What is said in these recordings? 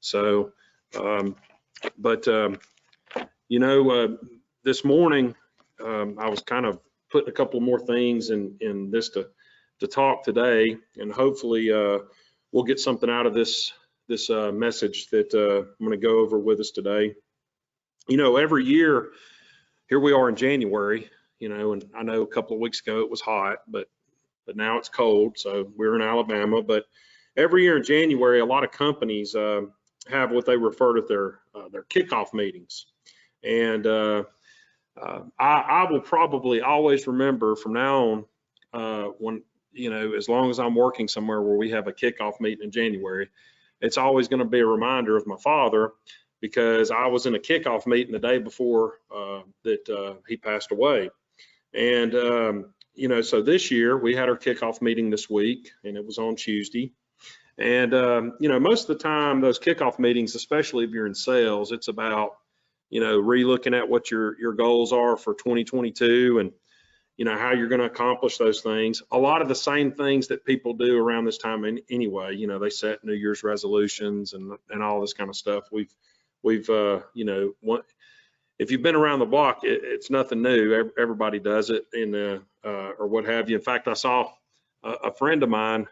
So, this morning I was kind of putting a couple more things in this to talk today, and hopefully we'll get something out of this message that I'm going to go over with us today. Every year, here we are in January, and I know a couple of weeks ago it was hot, but now it's cold, so we're in Alabama. But every year in January, a lot of companies have what they refer to their kickoff meetings, and I will probably always remember from now on, when as long as I'm working somewhere where we have a kickoff meeting in January, it's always going to be a reminder of my father, because I was in a kickoff meeting the day before that he passed away. And so this year we had our kickoff meeting this week, and it was on Tuesday. And most of the time those kickoff meetings, especially if you're in sales, it's about re-looking at what your goals are for 2022 and how you're going to accomplish those things. A lot of the same things that people do around this time anyway. They set New Year's resolutions and all this kind of stuff. We've if you've been around the block, it's nothing new. Everybody does it, or what have you. In fact, I saw a friend of mine.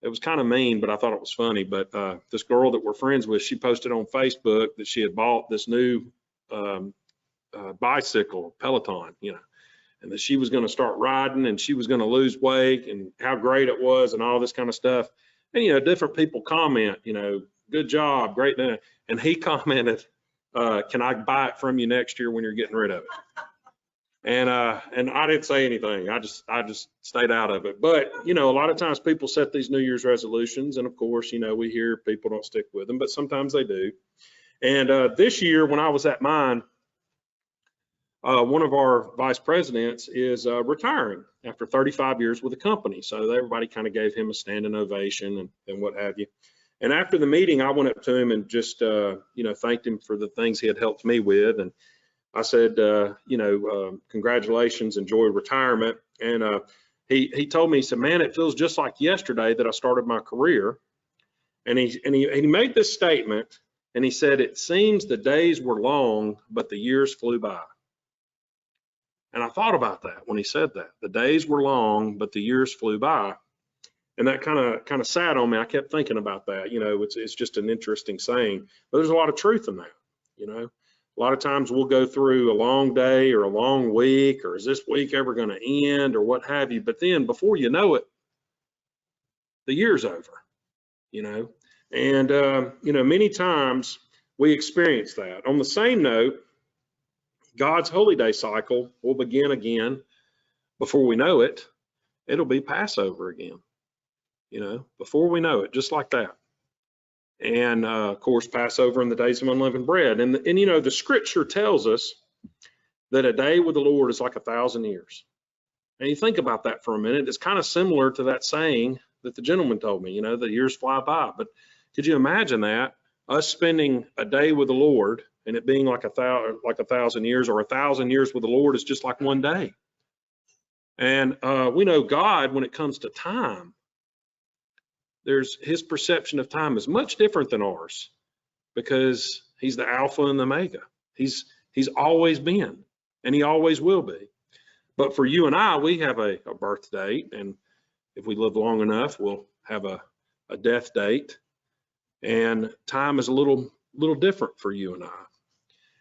It was kind of mean, but I thought it was funny. But this girl that we're friends with, she posted on Facebook that she had bought this new bicycle, Peloton, and that she was going to start riding, and she was going to lose weight, and how great it was, and all this kind of stuff. And different people comment, good job, great. And he commented, can I buy it from you next year when you're getting rid of it? And I didn't say anything. I just stayed out of it. But a lot of times people set these New Year's resolutions, and of course, we hear people don't stick with them, but sometimes they do. And this year, when I was at mine, one of our vice presidents is retiring after 35 years with the company. So everybody kind of gave him a standing ovation and what have you. And after the meeting, I went up to him and just, thanked him for the things he had helped me with. And I said, congratulations, enjoy retirement. And he told me, he said, man, it feels just like yesterday that I started my career. And he made this statement, and he said, it seems the days were long, but the years flew by. And I thought about that when he said that. The days were long, but the years flew by. And that kind of sat on me. I kept thinking about that. It's just an interesting saying, but there's a lot of truth in that. A lot of times we'll go through a long day or a long week, or is this week ever going to end, or what have you. But then before you know it, the year's over, And, many times we experience that. On the same note, God's holy day cycle will begin again. Before we know it, it'll be Passover again. Before we know it, just like that. And of course, Passover and the days of unleavened bread. And the scripture tells us that a day with the Lord is like 1,000 years. And you think about that for a minute, it's kind of similar to that saying that the gentleman told me, the years fly by. But could you imagine that, us spending a day with the Lord and it being like 1,000 years, or 1,000 years with the Lord is just like one day? And we know God, when it comes to time, his perception of time is much different than ours, because he's the Alpha and the Omega. He's always been, and he always will be. But for you and I, we have a birth date, and if we live long enough, we'll have a death date. And time is a little different for you and I.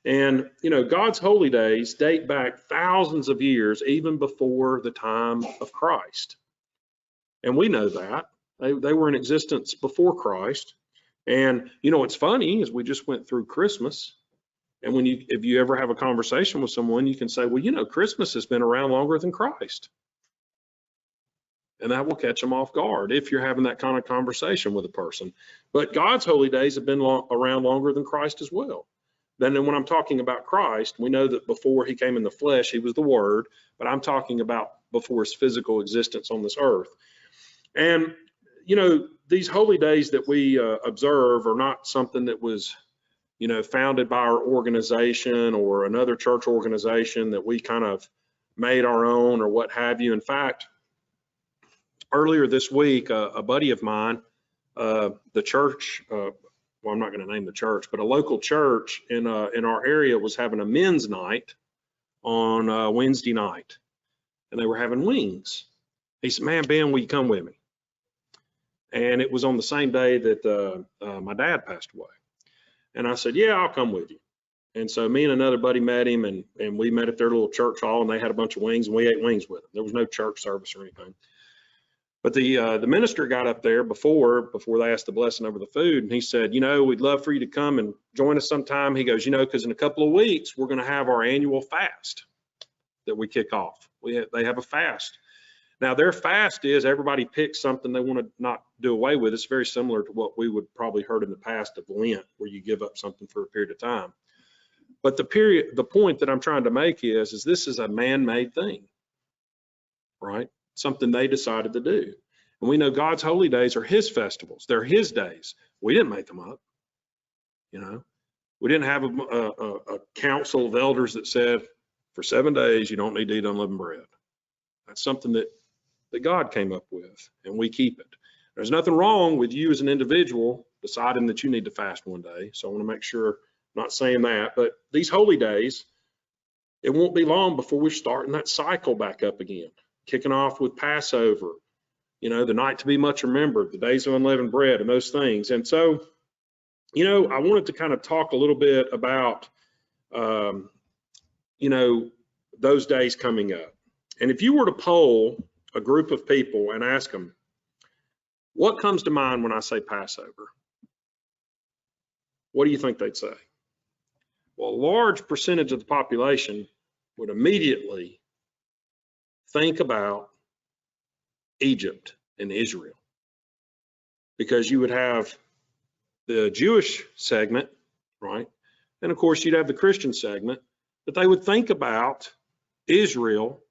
And God's holy days date back thousands of years, even before the time of Christ. And we know that. They were in existence before Christ. And what's funny is we just went through Christmas, and if you ever have a conversation with someone, you can say, well, Christmas has been around longer than Christ. And that will catch them off guard if you're having that kind of conversation with a person. But God's holy days have been around longer than Christ as well. Then when I'm talking about Christ, we know that before he came in the flesh, he was the Word, but I'm talking about before his physical existence on this earth. And these holy days that we observe are not something that was, founded by our organization or another church organization that we kind of made our own or what have you. In fact, earlier this week, a buddy of mine, the church well, I'm not going to name the church, but a local church in our area was having a men's night on Wednesday night, and they were having wings. He said, "Man, Ben, will you come with me?" And it was on the same day that my dad passed away. And I said, "Yeah, I'll come with you." And so me and another buddy met him, and we met at their little church hall, and they had a bunch of wings, and we ate wings with them. There was no church service or anything. But the minister got up there before they asked the blessing over the food, and he said, "You know, we'd love for you to come and join us sometime." He goes, "You know, because in a couple of weeks, we're going to have our annual fast that we kick off. They have a fast. Now, their fast is everybody picks something they want to not do away with. It's very similar to what we would probably heard in the past of Lent, where you give up something for a period of time. But the point that I'm trying to make is this is a man-made thing, right? Something they decided to do. And we know God's holy days are his festivals. They're his days. We didn't make them up, you know. We didn't have a council of elders that said, for 7 days, you don't need to eat unleavened bread. That's something that God came up with, and we keep it. There's nothing wrong with you as an individual deciding that you need to fast one day. So I want to make sure, I'm not saying that, but these holy days, it won't be long before we're starting that cycle back up again, kicking off with Passover, you know, the night to be much remembered, the days of unleavened bread, and those things. And so, you know, I wanted to kind of talk a little bit about, you know, those days coming up. And if you were to poll a group of people and ask them, what comes to mind when I say Passover? What do you think they'd say? Well, a large percentage of the population would immediately think about Egypt and Israel, because you would have the Jewish segment, right? And of course, you'd have the Christian segment, but they would think about Israel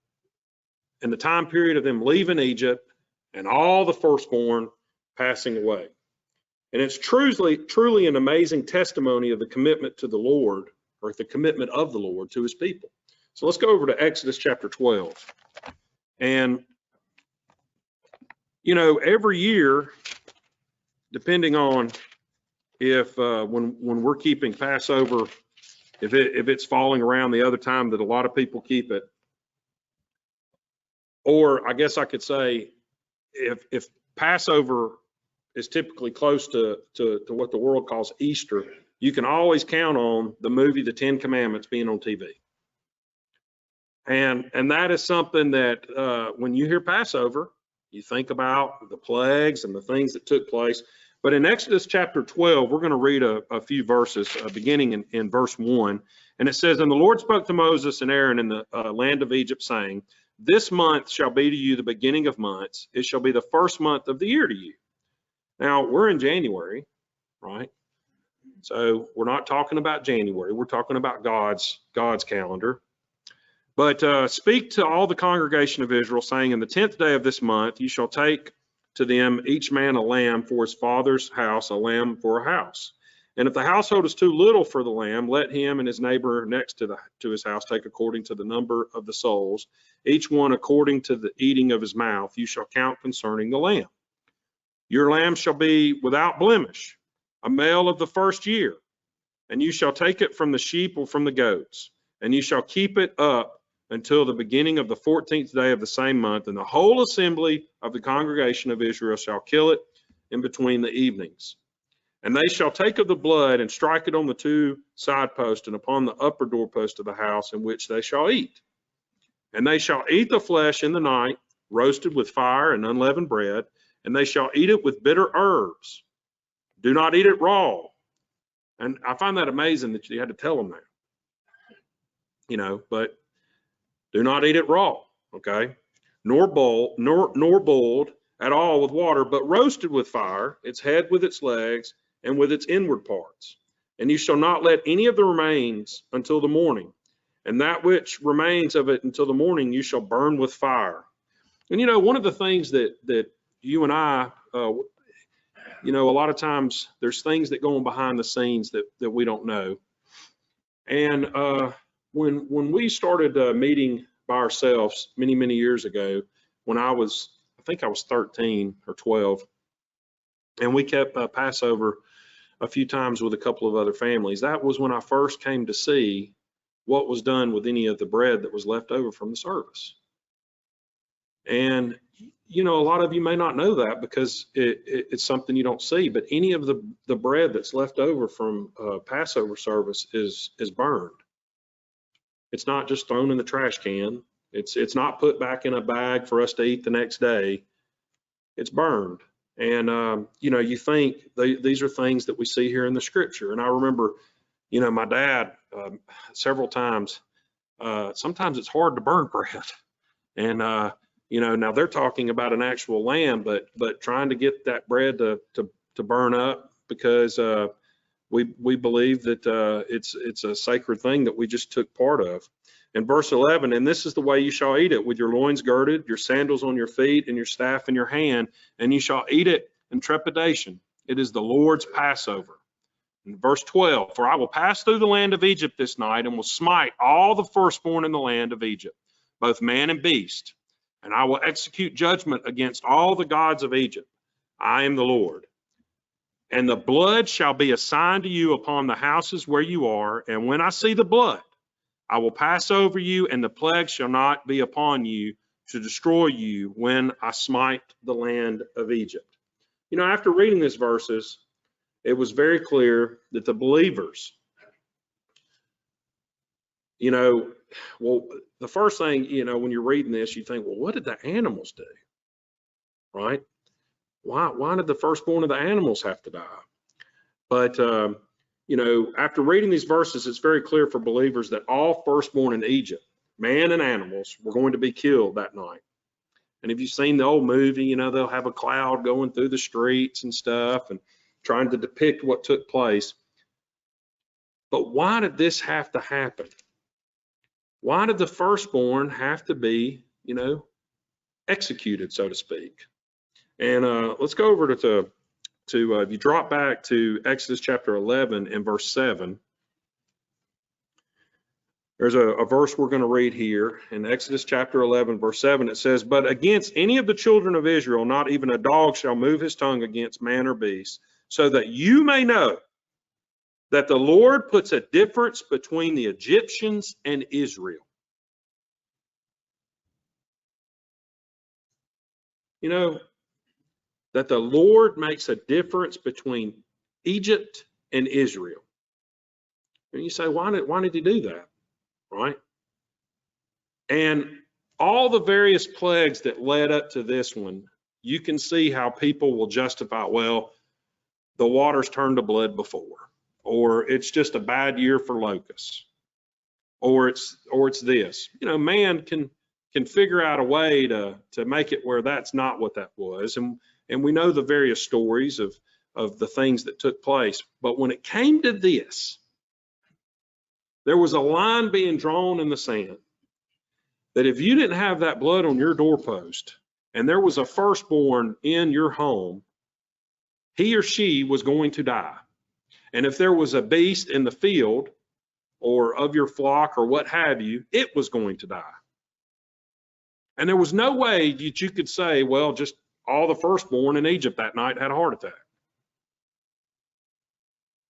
and the time period of them leaving Egypt and all the firstborn passing away. And it's truly an amazing testimony of the commitment to the Lord, or the commitment of the Lord to his people. So let's go over to Exodus chapter 12. And, you know, every year, depending on if when we're keeping Passover, if it's falling around the other time that a lot of people keep it, or I guess I could say, if Passover is typically close to what the world calls Easter, you can always count on the movie The 10 Commandments being on TV. And that is something that when you hear Passover, you think about the plagues and the things that took place. But in Exodus chapter 12, we're going to read a few verses beginning in verse 1. And it says, "And the Lord spoke to Moses and Aaron in the land of Egypt, saying, This month shall be to you the beginning of months. It shall be the first month of the year to you." Now, we're in January, right? So we're not talking about January. We're talking about God's calendar. "But speak to all the congregation of Israel, saying, In the 10th day of this month, you shall take to them each man a lamb for his father's house, a lamb for a house. And if the household is too little for the lamb, let him and his neighbor next to his house take according to the number of the souls, each one according to the eating of his mouth. You shall count concerning the lamb. Your lamb shall be without blemish, a male of the first year, and you shall take it from the sheep or from the goats, and you shall keep it up until the beginning of the 14th day of the same month, and the whole assembly of the congregation of Israel shall kill it in between the evenings. And they shall take of the blood and strike it on the 2 side posts and upon the upper doorpost of the house in which they shall eat. And they shall eat the flesh in the night, roasted with fire and unleavened bread, and they shall eat it with bitter herbs. Do not eat it raw." And I find that amazing that you had to tell them that, you know, but do not eat it raw, okay? Nor boiled at all with water, but roasted with fire, its head with its legs, and with its inward parts. And you shall not let any of the remains until the morning. And that which remains of it until the morning you shall burn with fire. And, you know, one of the things that you and I, you know, a lot of times there's things that go on behind the scenes that we don't know. And when we started meeting by ourselves many years ago, when I think I was 13 or 12, and we kept Passover a few times with a couple of other families. That was when I first came to see what was done with any of the bread that was left over from the service. And, you know, a lot of you may not know that because it's something you don't see, but any of the bread that's left over from Passover service is burned. It's not just thrown in the trash can. It's not put back in a bag for us to eat the next day. It's burned. And, you know, you think these are things that we see here in the scripture. And I remember, you know, my dad several times, sometimes it's hard to burn bread. And, you know, now they're talking about an actual lamb, but trying to get that bread to burn up because we believe that it's a sacred thing that we just took part of. In verse 11, and this is the way you shall eat it, with your loins girded, your sandals on your feet, and your staff in your hand, and you shall eat it in trepidation. It is the Lord's Passover. In verse 12, for I will pass through the land of Egypt this night, and will smite all the firstborn in the land of Egypt, both man and beast. And I will execute judgment against all the gods of Egypt. I am the Lord. And the blood shall be a sign to you upon the houses where you are. And when I see the blood, I will pass over you, and the plague shall not be upon you to destroy you when I smite the land of Egypt. You know, after reading these verses, it was very clear that the believers, you know, well, the first thing, you know, when you're reading this, you think, well, what did the animals do? Right? Why did the firstborn of the animals have to die? But, you know, after reading these verses, it's very clear for believers that all firstborn in Egypt, man and animals, were going to be killed that night. And if you've seen the old movie, you know, they'll have a cloud going through the streets and stuff and trying to depict what took place. But why did this have to happen? Why did the firstborn have to be, you know, executed, so to speak? And let's go over to if you drop back to Exodus chapter 11 and verse 7, there's a verse we're going to read here in Exodus chapter 11, verse 7. It says, but against any of the children of Israel, not even a dog shall move his tongue against man or beast, so that you may know that the Lord puts a difference between the Egyptians and Israel. You know, that the Lord makes a difference between Egypt and Israel. And you say, why did he do that? Right? And all the various plagues that led up to this one, you can see how people will justify, well, the water's turned to blood before, or it's just a bad year for locusts, or it's this. You know, man can figure out a way to make it where that's not what that was. And we know the various stories of the things that took place. But when it came to this, there was a line being drawn in the sand that if you didn't have that blood on your doorpost and there was a firstborn in your home, he or she was going to die. And if there was a beast in the field or of your flock or what have you, it was going to die. And there was no way that you could say, well, just all the firstborn in Egypt that night had a heart attack.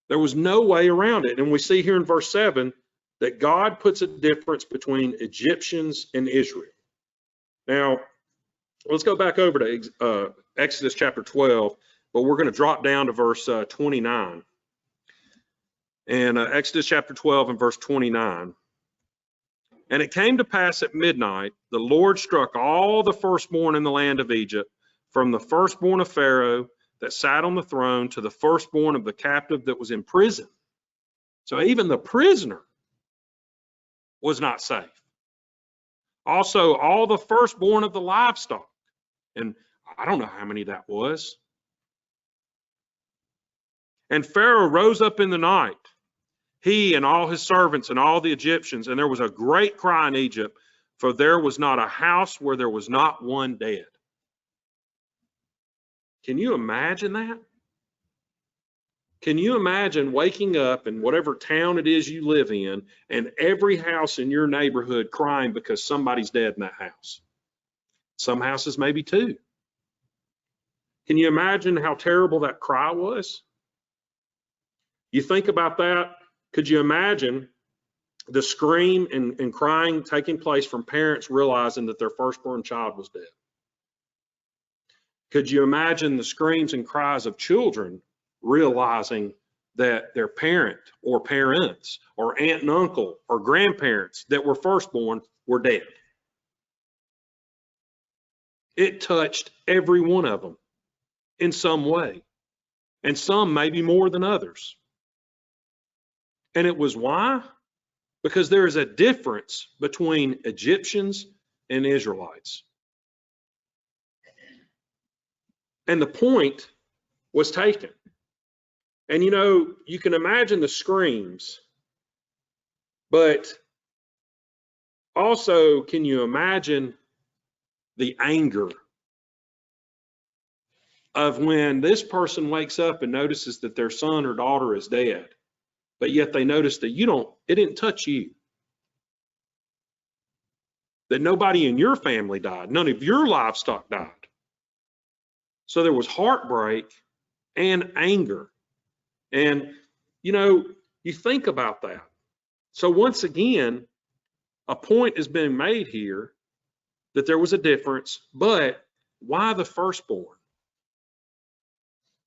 There was no way around it. And we see here in verse 7 that God puts a difference between Egyptians and Israel. Now, let's go back over to Exodus chapter 12, but we're going to drop down to verse 29. And Exodus chapter 12 and verse 29. And it came to pass at midnight, the Lord struck all the firstborn in the land of Egypt, from the firstborn of Pharaoh that sat on the throne to the firstborn of the captive that was in prison. So even the prisoner was not safe. Also, all the firstborn of the livestock, and I don't know how many that was. And Pharaoh rose up in the night, he and all his servants and all the Egyptians, and there was a great cry in Egypt, for there was not a house where there was not one dead. Can you imagine that? Can you imagine waking up in whatever town it is you live in and every house in your neighborhood crying because somebody's dead in that house? Some houses maybe two. Can you imagine how terrible that cry was? You think about that? Could you imagine the scream and crying taking place from parents realizing that their firstborn child was dead? Could you imagine the screams and cries of children realizing that their parent or parents or aunt and uncle or grandparents that were firstborn were dead? It touched every one of them in some way, and some maybe more than others. And it was why? Because there is a difference between Egyptians and Israelites. And the point was taken. And you know, you can imagine the screams, but also, can you imagine the anger of when this person wakes up and notices that their son or daughter is dead, but yet they notice that it didn't touch you. That nobody in your family died. None of your livestock died. So there was heartbreak and anger. And, you know, you think about that. So once again, a point is being made here that there was a difference, but why the firstborn?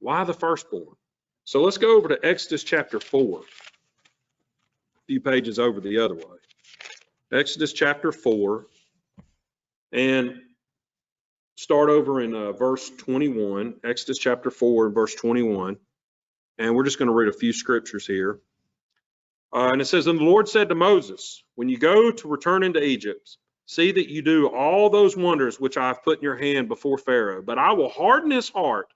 Why the firstborn? So let's go over to Exodus chapter 4, a few pages over the other way. Exodus chapter 4, and start over in verse 21, Exodus chapter 4 and verse 21. And we're just going to read a few scriptures here. And it says, and the Lord said to Moses, when you go to return into Egypt, see that you do all those wonders which I have put in your hand before Pharaoh, but I will harden his heart,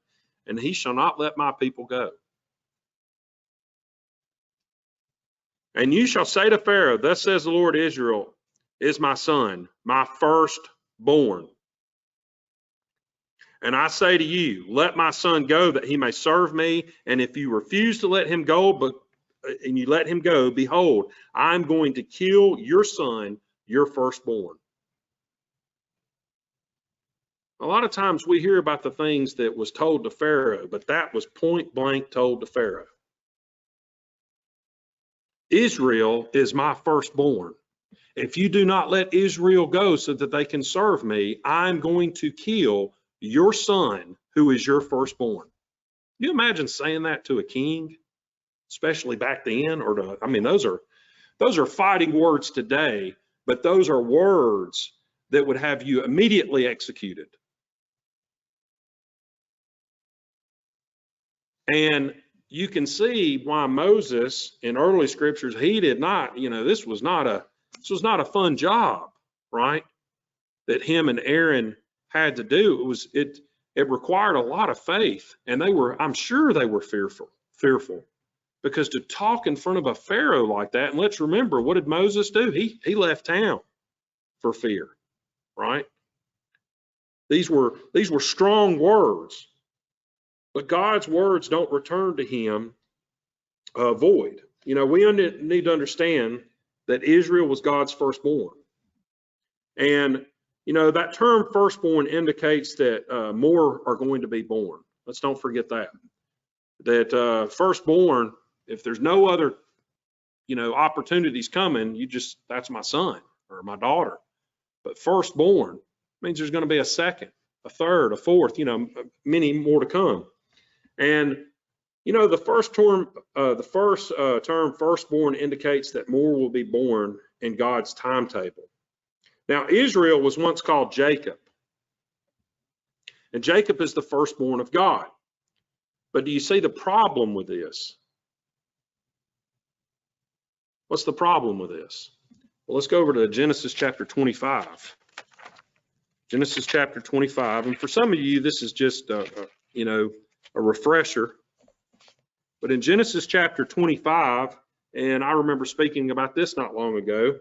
and he shall not let my people go. And you shall say to Pharaoh, thus says the Lord, Israel is my son, my firstborn. And I say to you, let my son go that he may serve me. And if you refuse to let him go, and you let him go, behold, I'm going to kill your son, your firstborn. A lot of times we hear about the things that was told to Pharaoh, but that was point blank told to Pharaoh. Israel is my firstborn. If you do not let Israel go so that they can serve me, I'm going to kill your son, who is your firstborn. Can you imagine saying that to a king, especially back then? Those are fighting words today, but those are words that would have you immediately executed. And you can see why Moses in early scriptures, he did not, this was not a fun job, right? That him and Aaron had to do. It required a lot of faith, and I'm sure they were fearful, because to talk in front of a Pharaoh like that, and let's remember, what did Moses do? He left town for fear, right? These were strong words, but God's words don't return to him void. We need to understand that Israel was God's firstborn, and that term firstborn indicates that more are going to be born. Let's don't forget that. That firstborn, if there's no other, opportunities coming, that's my son or my daughter. But firstborn means there's going to be a second, a third, a fourth, many more to come. And, the first term firstborn indicates that more will be born in God's timetable. Now, Israel was once called Jacob, and Jacob is the firstborn of God. But do you see the problem with this? What's the problem with this? Well, let's go over to Genesis chapter 25. Genesis chapter 25, and for some of you, this is just a refresher. But in Genesis chapter 25, and I remember speaking about this not long ago,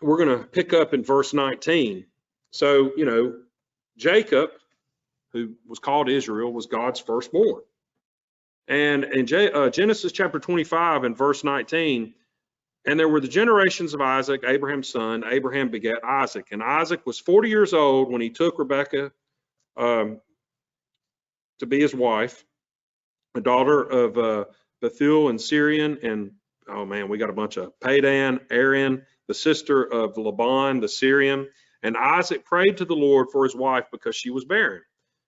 we're going to pick up in verse 19. So, Jacob, who was called Israel, was God's firstborn. And in Genesis chapter 25 and verse 19, and there were the generations of Isaac, Abraham's son. Abraham begat Isaac. And Isaac was 40 years old when he took Rebekah to be his wife. a daughter of Bethuel and Syrian, and oh man, we got a bunch of Padan, Aran, the sister of Laban the Syrian. And Isaac prayed to the Lord for his wife because she was barren.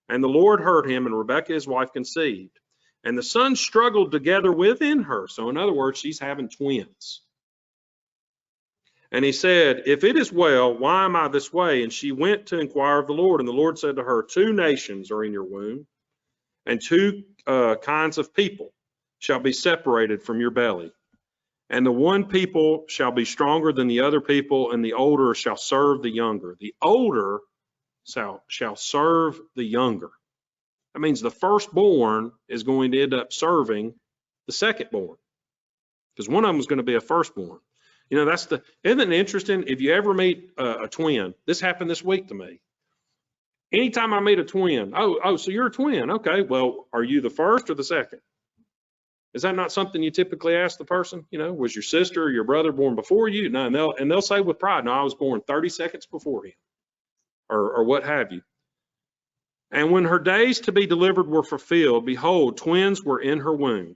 And the Lord heard him, and Rebekah his wife conceived. And the sons struggled together within her. So in other words, she's having twins. And he said, if it is well, why am I this way? And she went to inquire of the Lord. And the Lord said to her, 2 nations are in your womb, and 2 kinds of people shall be separated from your belly. And the one people shall be stronger than the other people, and the older shall serve the younger. The older shall serve the younger. That means the firstborn is going to end up serving the secondborn, because one of them is going to be a firstborn. You know, isn't it interesting? If you ever meet a twin, this happened this week to me. Anytime I meet a twin, so you're a twin. Okay, well, are you the first or the second? Is that not something you typically ask the person? You know, was your sister or your brother born before you? No, and they'll say with pride, no, I was born 30 seconds before him, or what have you. And when her days to be delivered were fulfilled, behold, twins were in her womb.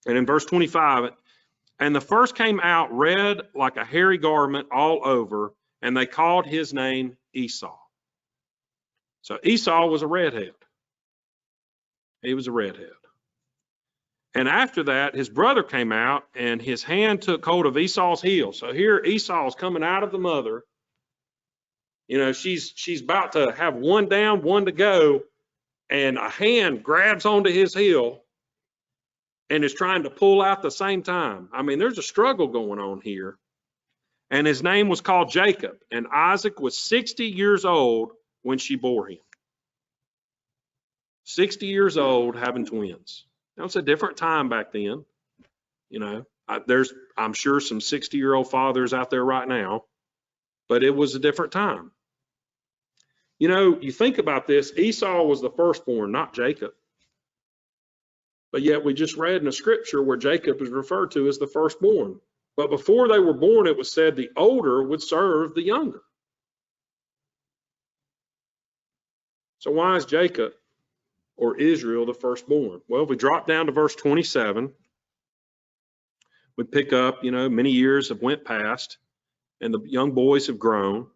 And in verse 25, and the first came out red like a hairy garment all over, and they called his name Esau. So Esau was a redhead. He was a redhead. And after that, his brother came out, and his hand took hold of Esau's heel. So here Esau's coming out of the mother. You know, she's about to have one down, one to go, and a hand grabs onto his heel and is trying to pull out the same time. I mean, there's a struggle going on here. And his name was called Jacob, and Isaac was 60 years old when she bore him. 60 years old, having twins. Now, it's a different time back then. You know, I'm sure some 60-year-old fathers out there right now, but it was a different time. You know, you think about this, Esau was the firstborn, not Jacob. But yet we just read in a scripture where Jacob is referred to as the firstborn. But before they were born, it was said the older would serve the younger. So why is Jacob or Israel the firstborn? Well, if we drop down to verse 27, we pick up, you know, many years have went past, and the young boys have grown.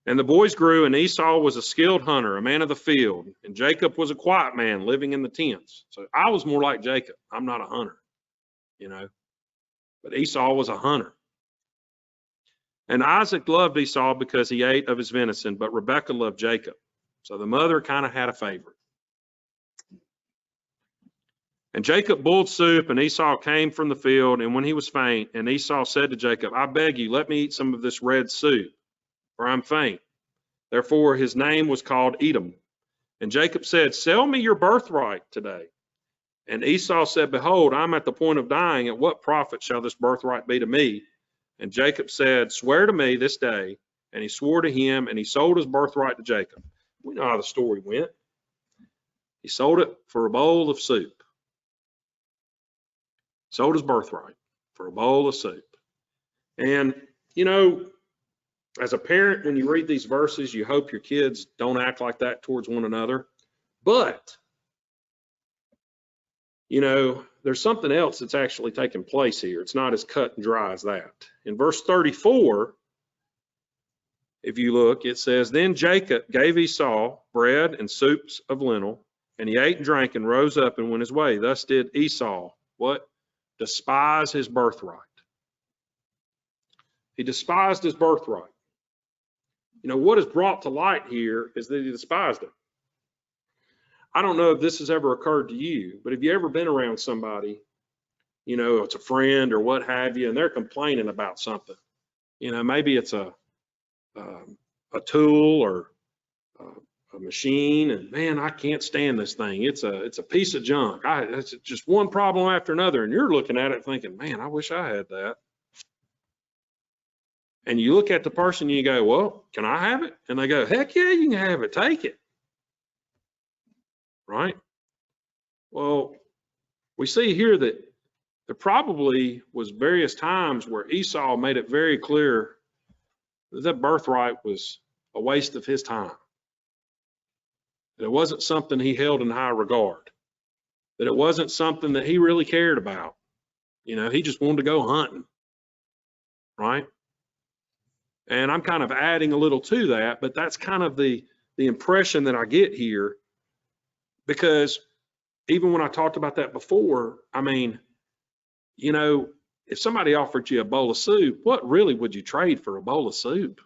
And the boys grew, and Esau was a skilled hunter, a man of the field. And Jacob was a quiet man living in the tents. So I was more like Jacob. I'm not a hunter, you know, but Esau was a hunter. And Isaac loved Esau because he ate of his venison, but Rebekah loved Jacob. So the mother kind of had a favorite. And Jacob boiled soup, and Esau came from the field, and when he was faint, and Esau said to Jacob, I beg you, let me eat some of this red soup, for I'm faint. Therefore his name was called Edom. And Jacob said, sell me your birthright today. And Esau said, behold, I'm at the point of dying. At what profit shall this birthright be to me? And Jacob said, swear to me this day. And he swore to him, and he sold his birthright to Jacob. We know how the story went. He sold it for a bowl of soup. Sold his birthright for a bowl of soup. And, you know, as a parent, when you read these verses, you hope your kids don't act like that towards one another. But, you know, there's something else that's actually taking place here. It's not as cut and dry as that. In verse 34, if you look, it says, then Jacob gave Esau bread and soups of lentil, and he ate and drank and rose up and went his way. Thus did Esau, what? Despise his birthright. He despised his birthright. You know, what is brought to light here is that he despised it. I don't know if this has ever occurred to you, but have you ever been around somebody, you know, it's a friend or what have you, and they're complaining about something? You know, maybe it's a tool or a machine, and man, I can't stand this thing. It's a piece of junk. It's just one problem after another, and you're looking at it thinking, man, I wish I had that. And you look at the person and you go, well, can I have it? And they go, heck yeah, you can have it. Take it. Right? Well, we see here that there probably was various times where Esau made it very clear that that birthright was a waste of his time. It wasn't something he held in high regard. that it wasn't something that he really cared about. He just wanted to go hunting, right? And I'm kind of adding a little to that, but that's kind of the impression that I get here, because even when I talked about that before, I mean, if somebody offered you a bowl of soup, what really would you trade for a bowl of soup?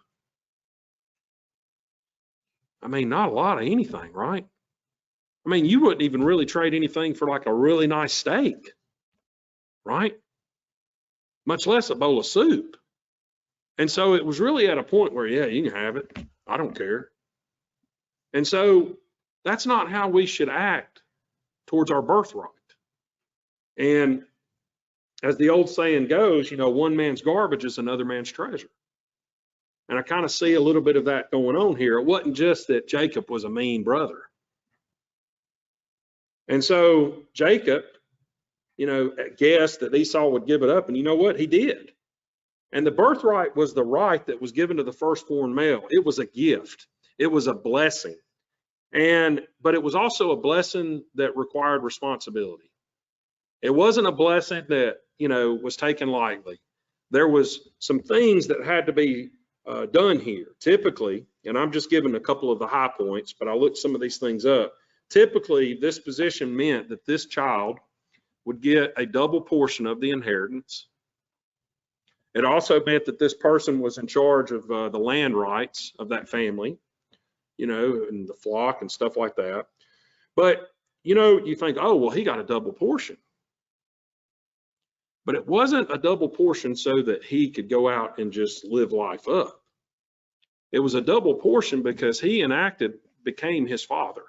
I mean, not a lot of anything, right? I mean, you wouldn't even really trade anything for like a really nice steak, right? Much less a bowl of soup. And so it was really at a point where, yeah, you can have it. I don't care. And so that's not how we should act towards our birthright. And as the old saying goes, one man's garbage is another man's treasure. And I kind of see a little bit of that going on here. It wasn't just that Jacob was a mean brother. And so Jacob, guessed that Esau would give it up. And you know what? He did. And the birthright was the right that was given to the firstborn male. It was a gift. It was a blessing. But it was also a blessing that required responsibility. It wasn't a blessing that, was taken lightly. There was some things that had to be done here. Typically, and I'm just giving a couple of the high points, but I looked some of these things up. Typically, this position meant that this child would get a double portion of the inheritance. It also meant that this person was in charge of the land rights of that family, and the flock and stuff like that. But, you think, oh, well, he got a double portion. But it wasn't a double portion so that he could go out and just live life up. It was a double portion because he became his father.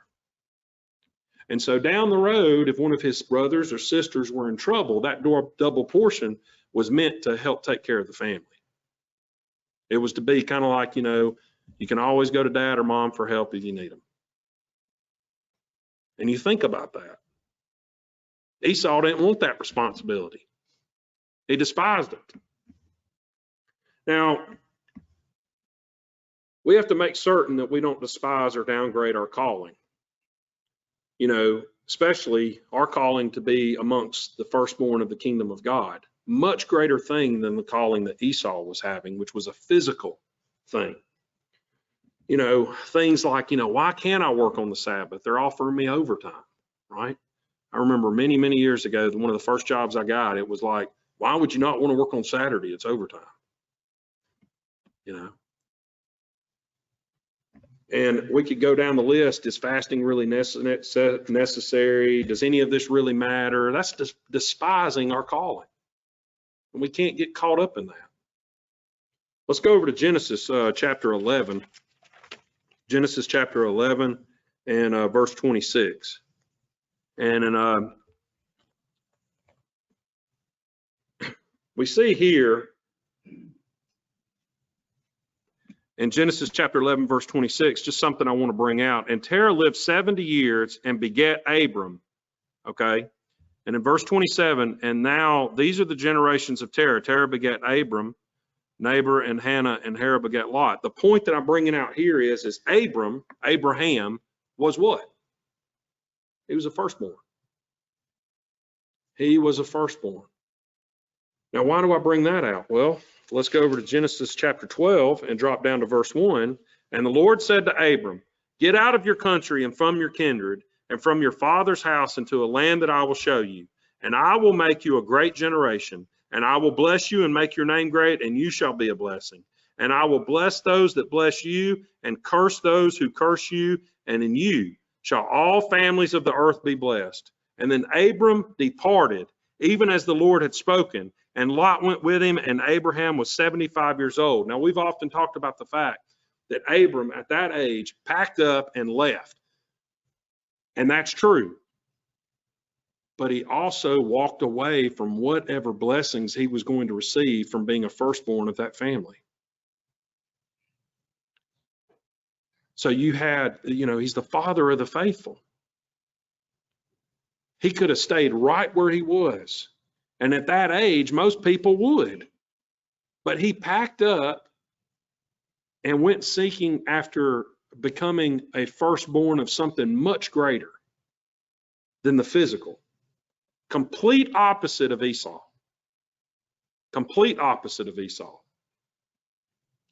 And so down the road, if one of his brothers or sisters were in trouble, that double portion was meant to help take care of the family. It was to be kind of like, you can always go to dad or mom for help if you need them. And you think about that. Esau didn't want that responsibility. He despised it. Now, we have to make certain that we don't despise or downgrade our calling. Especially our calling to be amongst the firstborn of the kingdom of God. Much greater thing than the calling that Esau was having, which was a physical thing. Things like, why can't I work on the Sabbath? They're offering me overtime, right? I remember many, many years ago, one of the first jobs I got, it was like, why would you not want to work on Saturday? It's overtime, And we could go down the list. Is fasting really necessary? Does any of this really matter? That's just despising our calling. And we can't get caught up in that. Let's go over to Genesis chapter 11. Genesis chapter 11 and verse 26. And in, we see here in Genesis chapter 11, verse 26, just something I want to bring out. And Terah lived 70 years and begat Abram. Okay. And in verse 27, and now these are the generations of Terah. Terah begat Abram, Nabor, and Hannah, and Harah begat Lot. The point that I'm bringing out here is Abraham was what? He was a firstborn. He was a firstborn. Now, why do I bring that out? Well, let's go over to Genesis chapter 12 and drop down to verse 1. And the Lord said to Abram, get out of your country and from your kindred and from your father's house into a land that I will show you. And I will make you a great generation. And I will bless you and make your name great, and you shall be a blessing. And I will bless those that bless you and curse those who curse you. And in you shall all families of the earth be blessed. And then Abram departed, even as the Lord had spoken. And Lot went with him, and Abraham was 75 years old. Now, we've often talked about the fact that Abram, at that age, packed up and left. And that's true. But he also walked away from whatever blessings he was going to receive from being a firstborn of that family. So you had, he's the father of the faithful. He could have stayed right where he was. And at that age, most people would. But he packed up and went seeking after becoming a firstborn of something much greater than the physical. Complete opposite of Esau. Complete opposite of Esau.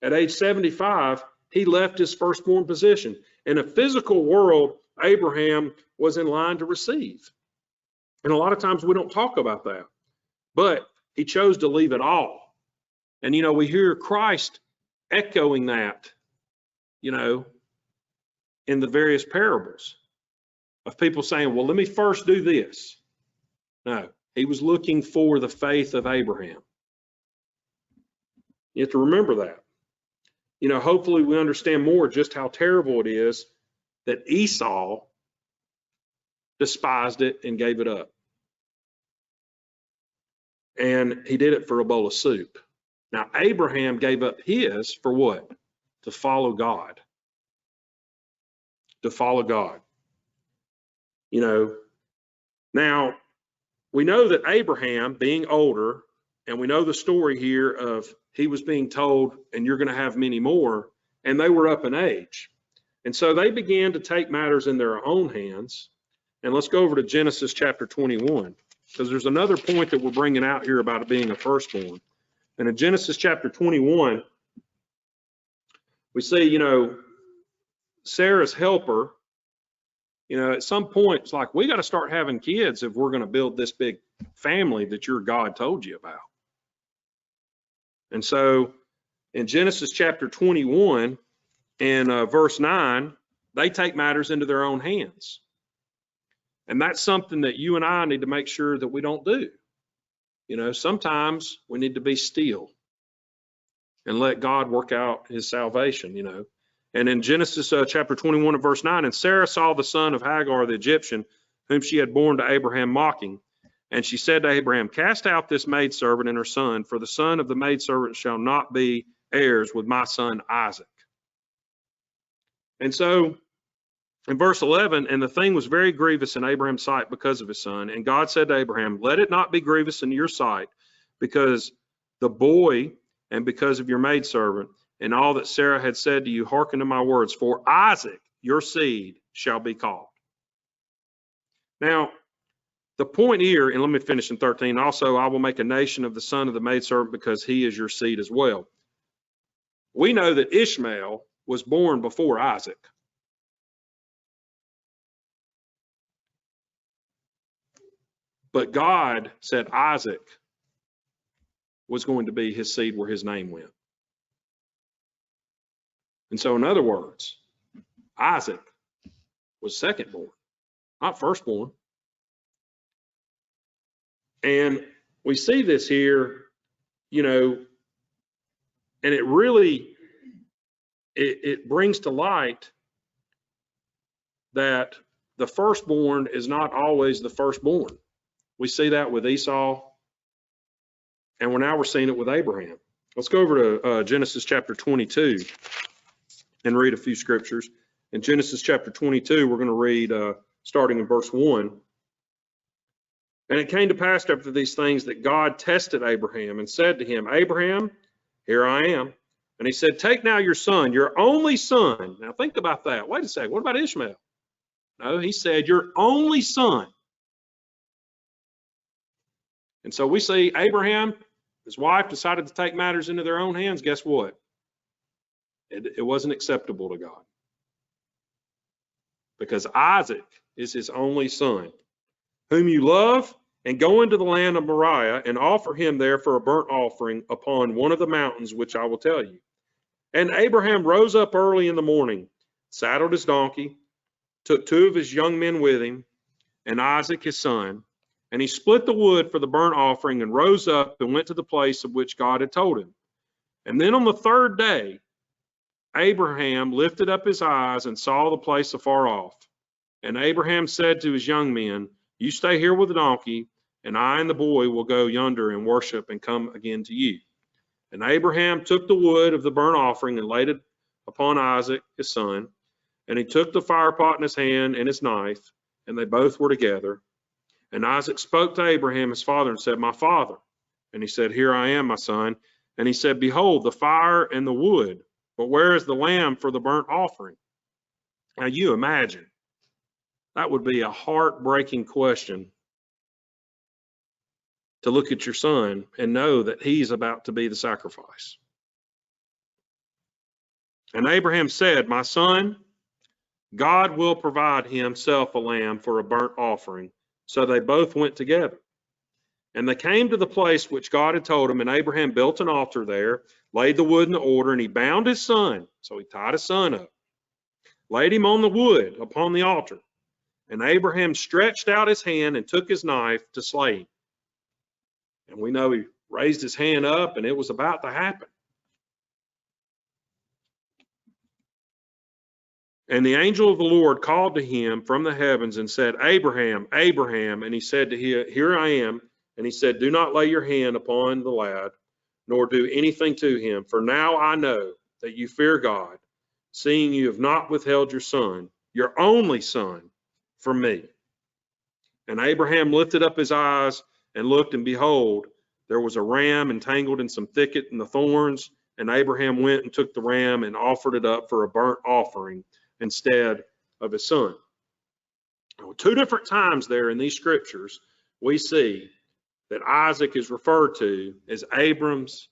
At age 75, he left his firstborn position. In a physical world, Abraham was in line to receive. And a lot of times we don't talk about that. But he chose to leave it all. And, we hear Christ echoing that, in the various parables of people saying, well, let me first do this. No, he was looking for the faith of Abraham. You have to remember that. Hopefully we understand more just how terrible it is that Esau despised it and gave it up. And he did it for a bowl of soup. Now, Abraham gave up his for what? To follow God. To follow God. Now, we know that Abraham, being older, and we know the story here of he was being told, and you're going to have many more, and they were up in age. And so they began to take matters in their own hands. And let's go over to Genesis chapter 21, because there's another point that we're bringing out here about it being a firstborn. And in Genesis chapter 21, we see, Sarah's helper, at some point, it's like, we got to start having kids if we're going to build this big family that your God told you about. And so in Genesis chapter 21 and verse 9, they take matters into their own hands. And that's something that you and I need to make sure that we don't do. Sometimes we need to be still and let God work out his salvation, And in Genesis chapter 21 and verse 9, and Sarah saw the son of Hagar the Egyptian, whom she had borne to Abraham, mocking. And she said to Abraham, cast out this maidservant and her son, for the son of the maidservant shall not be heirs with my son Isaac. And so in verse 11, and the thing was very grievous in Abraham's sight because of his son. And God said to Abraham, let it not be grievous in your sight, because the boy and because of your maidservant and all that Sarah had said to you, hearken to my words, for Isaac, your seed, shall be called. Now, the point here, and let me finish in 13, also, I will make a nation of the son of the maidservant because he is your seed as well. We know that Ishmael was born before Isaac. But God said Isaac was going to be his seed where his name went. And so, in other words, Isaac was secondborn, not firstborn. And we see this here, and it really, it brings to light that the firstborn is not always the firstborn. We see that with Esau, and we're seeing it with Abraham. Let's go over to Genesis chapter 22 and read a few scriptures. In Genesis chapter 22, we're going to read starting in verse 1. And it came to pass after these things that God tested Abraham and said to him, Abraham, here I am. And he said, take now your son, your only son. Now think about that. Wait a second. What about Ishmael? No, he said, your only son. And so we see Abraham, his wife, decided to take matters into their own hands. Guess what? It wasn't acceptable to God. Because Isaac is his only son, whom you love, and go into the land of Moriah and offer him there for a burnt offering upon one of the mountains which I will tell you. And Abraham rose up early in the morning, saddled his donkey, took 2 of his young men with him, and Isaac his son, and he split the wood for the burnt offering and rose up and went to the place of which God had told him. And then on the 3rd day, Abraham lifted up his eyes and saw the place afar off. And Abraham said to his young men, you stay here with the donkey, and I and the boy will go yonder and worship and come again to you. And Abraham took the wood of the burnt offering and laid it upon Isaac, his son. And he took the fire pot in his hand and his knife, and they both were together. And Isaac spoke to Abraham, his father, and said, my father. And he said, here I am, my son. And he said, behold, the fire and the wood, but where is the lamb for the burnt offering? Now you imagine. That would be a heartbreaking question to look at your son and know that he's about to be the sacrifice. And Abraham said, my son, God will provide himself a lamb for a burnt offering. So they both went together. And they came to the place which God had told him, and Abraham built an altar there, laid the wood in the order, and he bound his son. So he tied his son up, laid him on the wood upon the altar. And Abraham stretched out his hand and took his knife to slay him. And we know he raised his hand up, and it was about to happen. And the angel of the Lord called to him from the heavens and said, Abraham, Abraham. And he said to him, here I am. And he said, do not lay your hand upon the lad, nor do anything to him. For now I know that you fear God, seeing you have not withheld your son, your only son, from me. And Abraham lifted up his eyes and looked, and behold, there was a ram entangled in some thicket in the thorns. And Abraham went and took the ram and offered it up for a burnt offering instead of his son. Now, 2 different times there in these scriptures, we see that Isaac is referred to as Abram's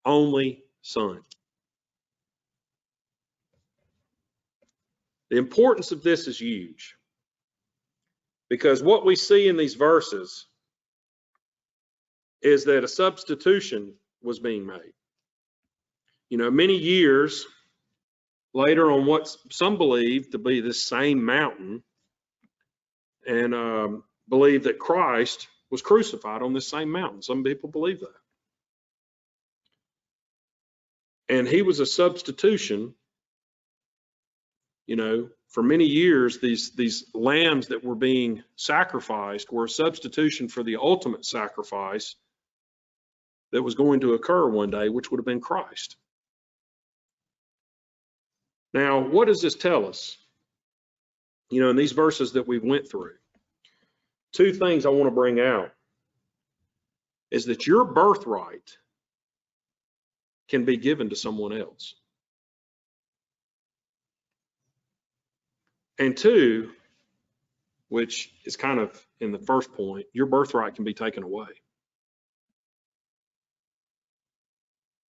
only son. The importance of this is huge, because what we see in these verses is that a substitution was being made. You know, many years later, on what some believe to be this same mountain, and believe that Christ was crucified on this same mountain. Some people believe that. And he was a substitution. You know, for many years, these lambs that were being sacrificed were a substitution for the ultimate sacrifice that was going to occur one day, which would have been Christ. Now, what does this tell us? You know, in these verses that we went through, 2 things I want to bring out is that your birthright can be given to someone else. And 2, which is kind of in the first point, your birthright can be taken away.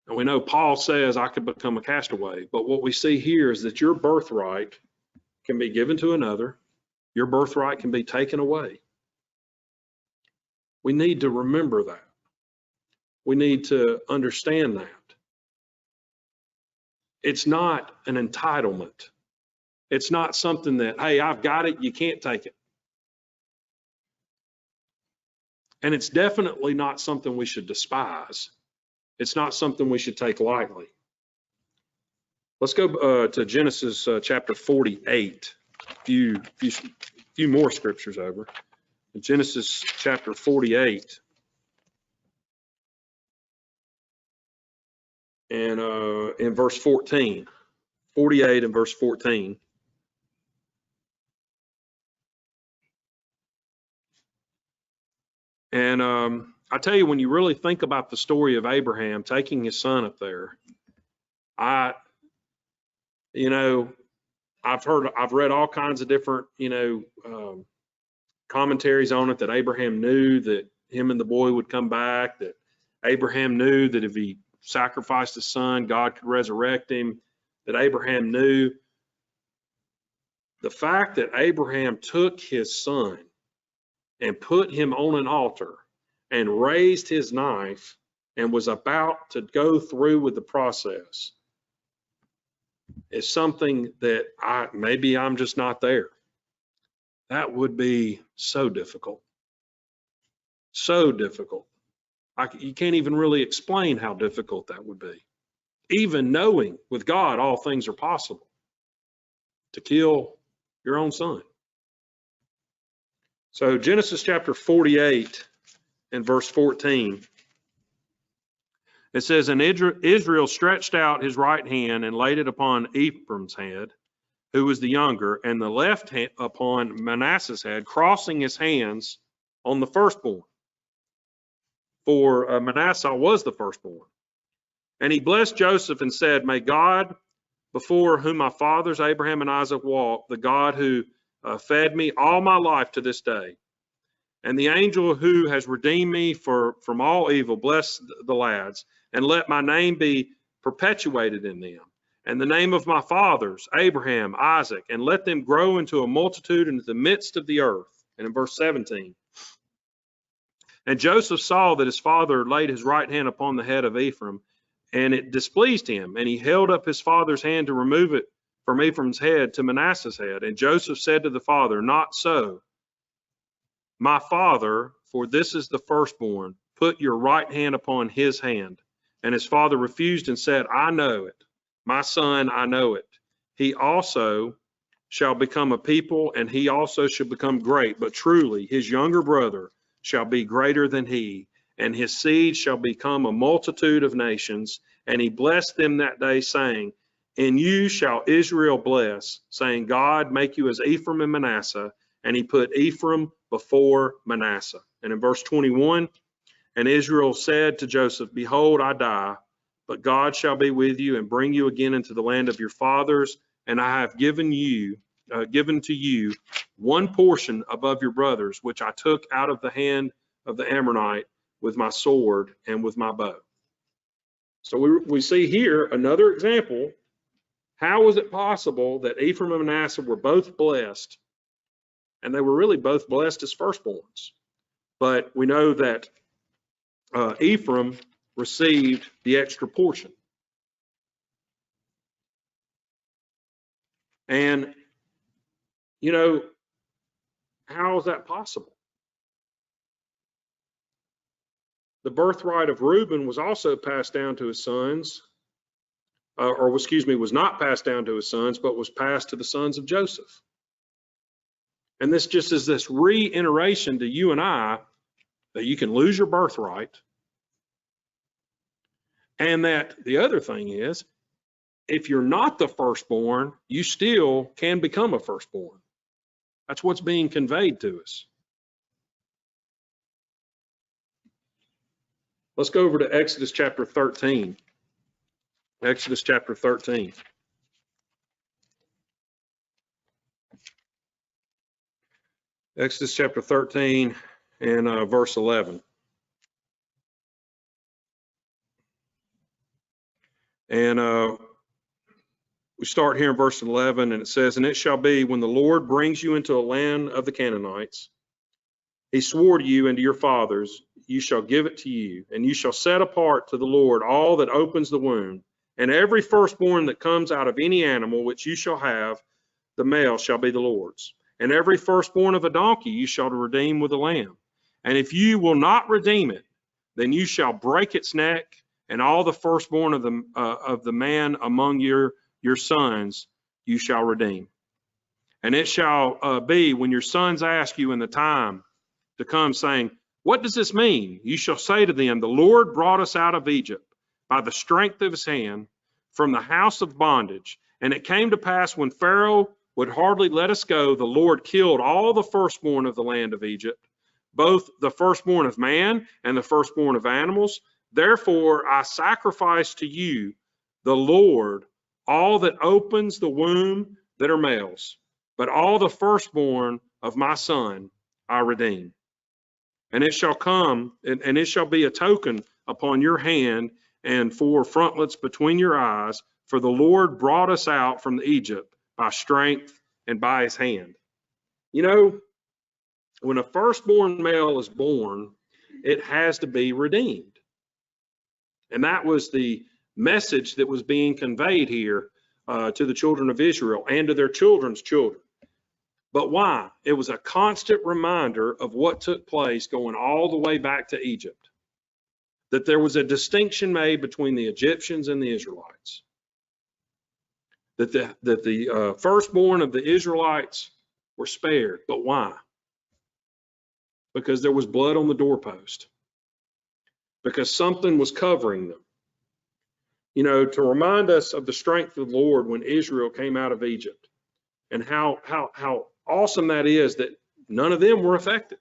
And we know Paul says, I could become a castaway, but what we see here is that your birthright can be given to another. Your birthright can be taken away. We need to remember that. We need to understand that. It's not an entitlement. It's not something that, hey, I've got it, you can't take it. And it's definitely not something we should despise. It's not something we should take lightly. Let's go to Genesis chapter 48. A few more scriptures over. Genesis chapter 48. And in verse 14. 48 and verse 14. And I tell you, when you really think about the story of Abraham taking his son up there, I've read all kinds of different, commentaries on it, that Abraham knew that him and the boy would come back, that Abraham knew that if he sacrificed his son, God could resurrect him, that Abraham knew. The fact that Abraham took his son and put him on an altar and raised his knife and was about to go through with the process is something that maybe I'm just not there. That would be so difficult. So difficult. You can't even really explain how difficult that would be. Even knowing with God all things are possible, to kill your own son. So Genesis chapter 48 and verse 14, it says, and Israel stretched out his right hand and laid it upon Abram's head, who was the younger, and the left hand upon Manasseh's head, crossing his hands on the firstborn. For Manasseh was the firstborn. And he blessed Joseph and said, may God, before whom my fathers Abraham and Isaac walked, the God who fed me all my life to this day, And the angel who has redeemed me from all evil, bless the lads, and let my name be perpetuated in them. And the name of my fathers, Abraham, Isaac, and let them grow into a multitude into the midst of the earth. And in verse 17, and Joseph saw that his father laid his right hand upon the head of Ephraim, and it displeased him. And he held up his father's hand to remove it from Ephraim's head to Manasseh's head. And Joseph said to the father, not so, my father, for this is the firstborn. Put your right hand upon his hand. And his father refused and said, I know it. My son, I know it. He also shall become a people, and he also shall become great. But truly, his younger brother shall be greater than he, and his seed shall become a multitude of nations. And he blessed them that day, saying, in you shall Israel bless, saying, God make you as Ephraim and Manasseh. And he put Ephraim before Manasseh. And in verse 21, and Israel said to Joseph, behold, I die, but God shall be with you and bring you again into the land of your fathers. And I have given to you one portion above your brothers, which I took out of the hand of the Ammonite with my sword and with my bow. So we see here another example. How was it possible that Ephraim and Manasseh were both blessed? And they were really both blessed as firstborns. But we know that Ephraim received the extra portion. And, you know, how is that possible? The birthright of Reuben was also passed down to his sons, was not passed down to his sons, but was passed to the sons of Joseph. And this just is this reiteration to you and I that you can lose your birthright. And that the other thing is, if you're not the firstborn, you still can become a firstborn. That's what's being conveyed to us. Let's go over to Exodus chapter 13. Exodus chapter 13. Exodus chapter 13 and verse 11. And we start here in verse 11, and it says, and it shall be when the Lord brings you into a land of the Canaanites, he swore to you and to your fathers, you shall give it to you, and you shall set apart to the Lord all that opens the womb, and every firstborn that comes out of any animal which you shall have, the male shall be the Lord's. And every firstborn of a donkey you shall redeem with a lamb. And if you will not redeem it, then you shall break its neck, and all the firstborn of the man among your sons you shall redeem. And it shall be when your sons ask you in the time to come, saying, what does this mean? You shall say to them, the Lord brought us out of Egypt by the strength of his hand from the house of bondage. And it came to pass when Pharaoh would hardly let us go, the Lord killed all the firstborn of the land of Egypt, both the firstborn of man and the firstborn of animals. Therefore I sacrifice to you, the Lord, all that opens the womb that are males, but all the firstborn of my son I redeem. And it shall come, and it shall be a token upon your hand and for frontlets between your eyes, for the Lord brought us out from Egypt by strength and by his hand. You know, when a firstborn male is born, it has to be redeemed. And that was the message that was being conveyed here to the children of Israel and to their children's children. But why? It was a constant reminder of what took place going all the way back to Egypt, that there was a distinction made between the Egyptians and the Israelites, that the firstborn of the Israelites were spared. But why? Because there was blood on the doorpost, because something was covering them. You know, to remind us of the strength of the Lord when Israel came out of Egypt, and how awesome that is that none of them were affected.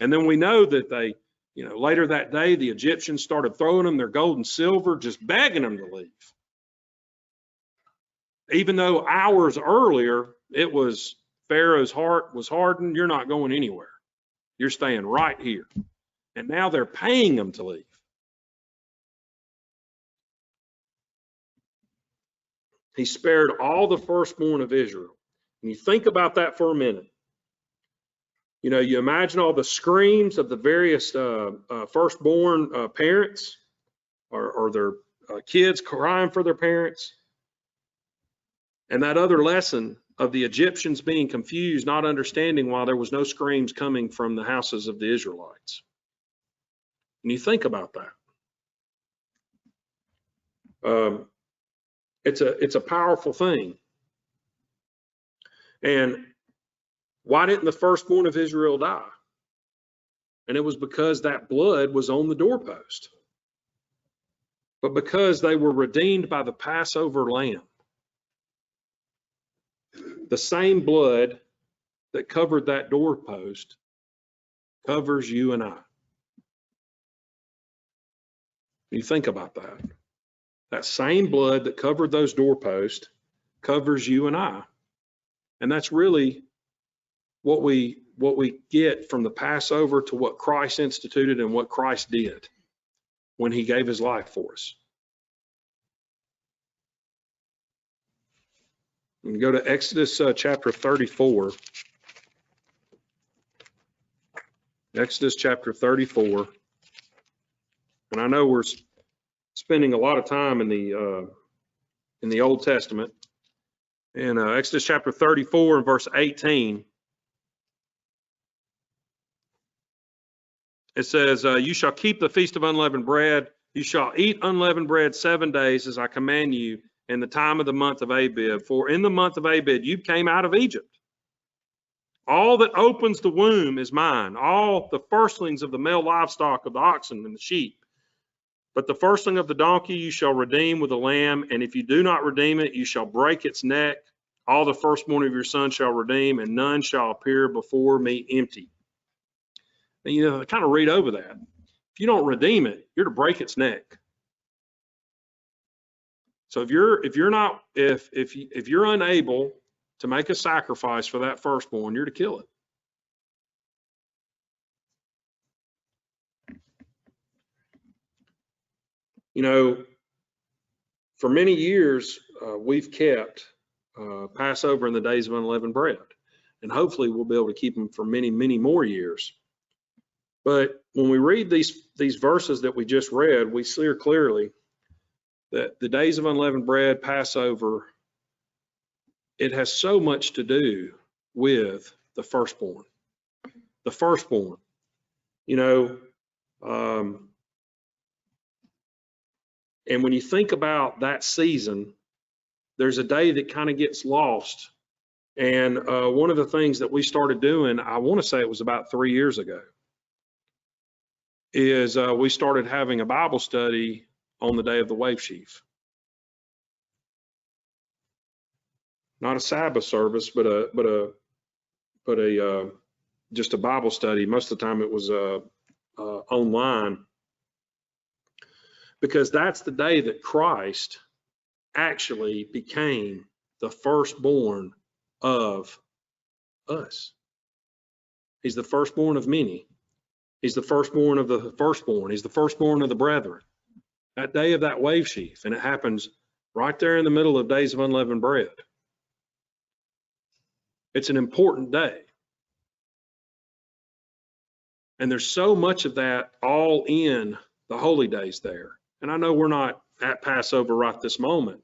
And then we know that they, you know, later that day, the Egyptians started throwing them their gold and silver, just begging them to leave. Even though hours earlier, it was Pharaoh's heart was hardened, you're not going anywhere. You're staying right here. And now they're paying them to leave. He spared all the firstborn of Israel. And you think about that for a minute. You know, you imagine all the screams of the various firstborn parents or their kids crying for their parents. And that other lesson of the Egyptians being confused, not understanding why there was no screams coming from the houses of the Israelites. And you think about that. It's a powerful thing. And why didn't the firstborn of Israel die? And it was because that blood was on the doorpost. But because they were redeemed by the Passover lamb, the same blood that covered that doorpost covers you and I. You think about that. That same blood that covered those doorposts covers you and I. And that's really what we get from the Passover to what Christ instituted and what Christ did when he gave his life for us. And go to Exodus chapter 34. Exodus chapter 34. And I know we're spending a lot of time in the Old Testament. In Exodus chapter 34 and verse 18, it says, you shall keep the feast of unleavened bread. You shall eat unleavened bread 7 days as I command you in the time of the month of Abib. For in the month of Abib you came out of Egypt. All that opens the womb is mine. All the firstlings of the male livestock of the oxen and the sheep. But the firstling of the donkey you shall redeem with a lamb, and if you do not redeem it, you shall break its neck. All the firstborn of your sons shall redeem, and none shall appear before me empty. And you know, kind of read over that. If you don't redeem it, you're to break its neck. So if you're unable to make a sacrifice for that firstborn, you're to kill it. You know, for many years, we've kept Passover in the days of unleavened bread, and hopefully we'll be able to keep them for many, many more years. But when we read these verses that we just read, we see clearly that the days of unleavened bread, Passover, it has so much to do with the firstborn. The firstborn, you know, and when you think about that season, there's a day that kind of gets lost. And one of the things that we started doing, I want to say it was about 3 years ago, is we started having a Bible study on the day of the wave sheaf. Not a Sabbath service, but just a Bible study. Most of the time it was online, because that's the day that Christ actually became the firstborn of us. He's the firstborn of many. He's the firstborn of the firstborn. He's the firstborn of the brethren. That day of that wave sheaf, and it happens right there in the middle of days of unleavened bread. It's an important day. And there's so much of that all in the holy days there. And I know we're not at Passover right this moment,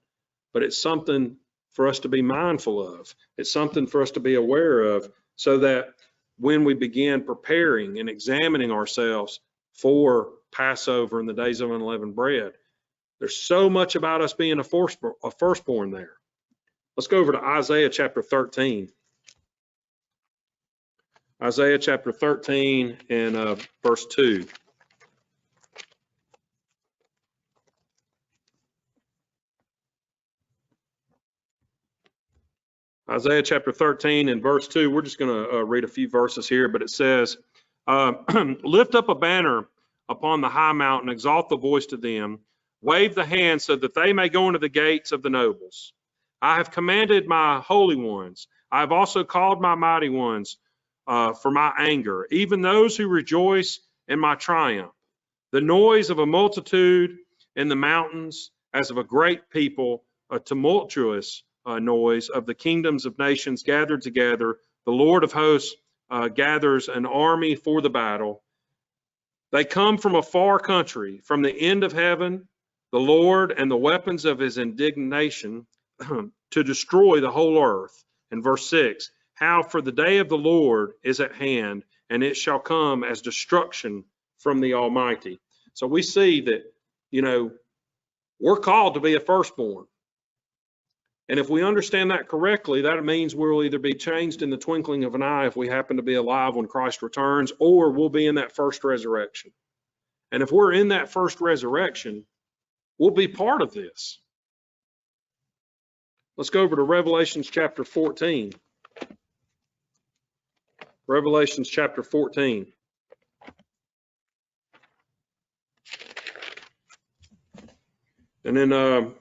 but it's something for us to be mindful of. It's something for us to be aware of, so that when we begin preparing and examining ourselves for Passover in the days of unleavened bread, there's so much about us being a firstborn there. Let's go over to Isaiah chapter 13. Isaiah chapter 13 and verse 2. Isaiah chapter 13 and verse 2, we're just going to read a few verses here, but it says, lift up a banner upon the high mountain, exalt the voice to them, wave the hand so that they may go into the gates of the nobles. I have commanded my holy ones. I have also called my mighty ones. for my anger, even those who rejoice in my triumph. The noise of a multitude in the mountains, as of a great people, a tumultuous noise of the kingdoms of nations gathered together. The Lord of hosts gathers an army for the battle. They come from a far country, from the end of heaven, the Lord and the weapons of his indignation to destroy the whole earth. And verse 6, how for the day of the Lord is at hand, and it shall come as destruction from the Almighty. So we see that, we're called to be a firstborn. And if we understand that correctly, that means we'll either be changed in the twinkling of an eye if we happen to be alive when Christ returns, or we'll be in that first resurrection. And if we're in that first resurrection, we'll be part of this. Let's go over to Revelations chapter 14. Revelations chapter 14. And then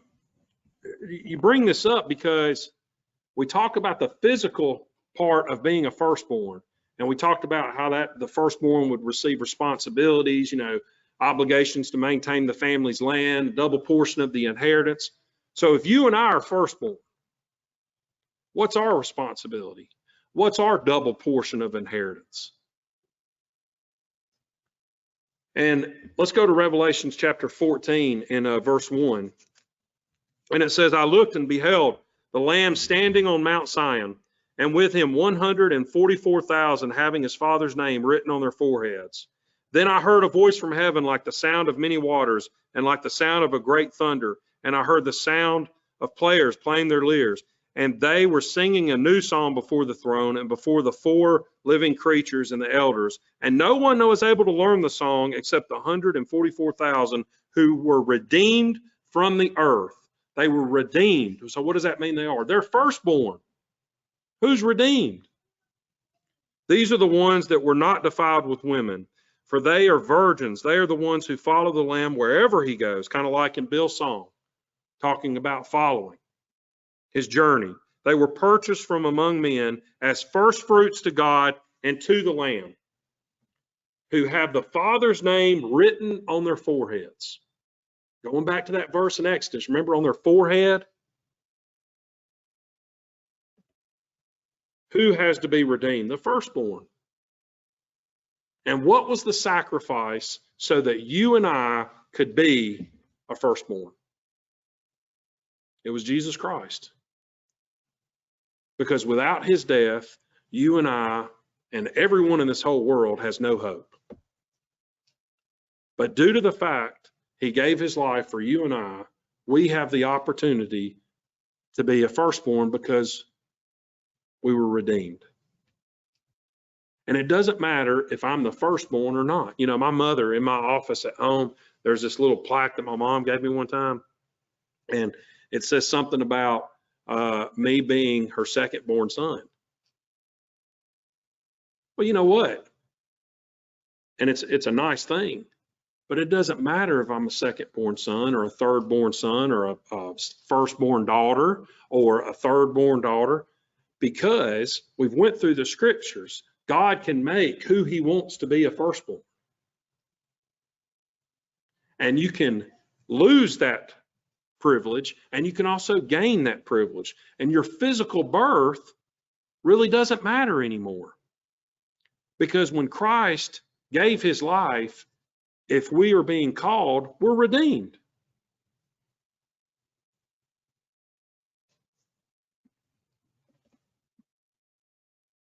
you bring this up because we talk about the physical part of being a firstborn. And we talked about how that the firstborn would receive responsibilities, obligations to maintain the family's land, a double portion of the inheritance. So if you and I are firstborn, what's our responsibility? What's our double portion of inheritance? And let's go to Revelations chapter 14 in verse 1. And it says, I looked and beheld the Lamb standing on Mount Zion, and with him 144,000 having his Father's name written on their foreheads. Then I heard a voice from heaven like the sound of many waters, and like the sound of a great thunder. And I heard the sound of players playing their lyres. And they were singing a new song before the throne and before the four living creatures and the elders. And no one was able to learn the song except the 144,000 who were redeemed from the earth. They were redeemed. So what does that mean they are? They're firstborn. Who's redeemed? These are the ones that were not defiled with women, for they are virgins. They are the ones who follow the Lamb wherever he goes, kind of like in Bill's song, talking about following his journey. They were purchased from among men as first fruits to God and to the Lamb, who have the Father's name written on their foreheads. Going back to that verse in Exodus, remember on their forehead? Who has to be redeemed? The firstborn. And what was the sacrifice so that you and I could be a firstborn? It was Jesus Christ. Because without his death, you and I and everyone in this whole world has no hope. But due to the fact he gave his life for you and I, we have the opportunity to be a firstborn because we were redeemed. And it doesn't matter if I'm the firstborn or not. My mother in my office at home, there's this little plaque that my mom gave me one time. And it says something about me being her second-born son. Well, you know what? And it's a nice thing, but it doesn't matter if I'm a second-born son or a third-born son or a first-born daughter or a third-born daughter, because we've went through the scriptures. God can make who he wants to be a firstborn. And you can lose that privilege, and you can also gain that privilege. And your physical birth really doesn't matter anymore. Because when Christ gave his life, if we are being called, we're redeemed.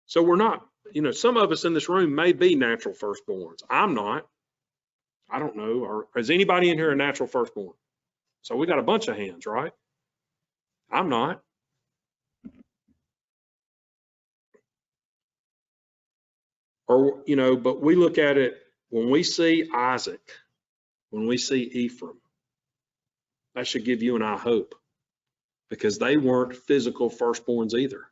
So we're not, some of us in this room may be natural firstborns. I'm not. I don't know. Or is anybody in here a natural firstborn? So we got a bunch of hands, right? I'm not. Or, but we look at it when we see Isaac, when we see Ephraim, that should give you and I hope, because they weren't physical firstborns either.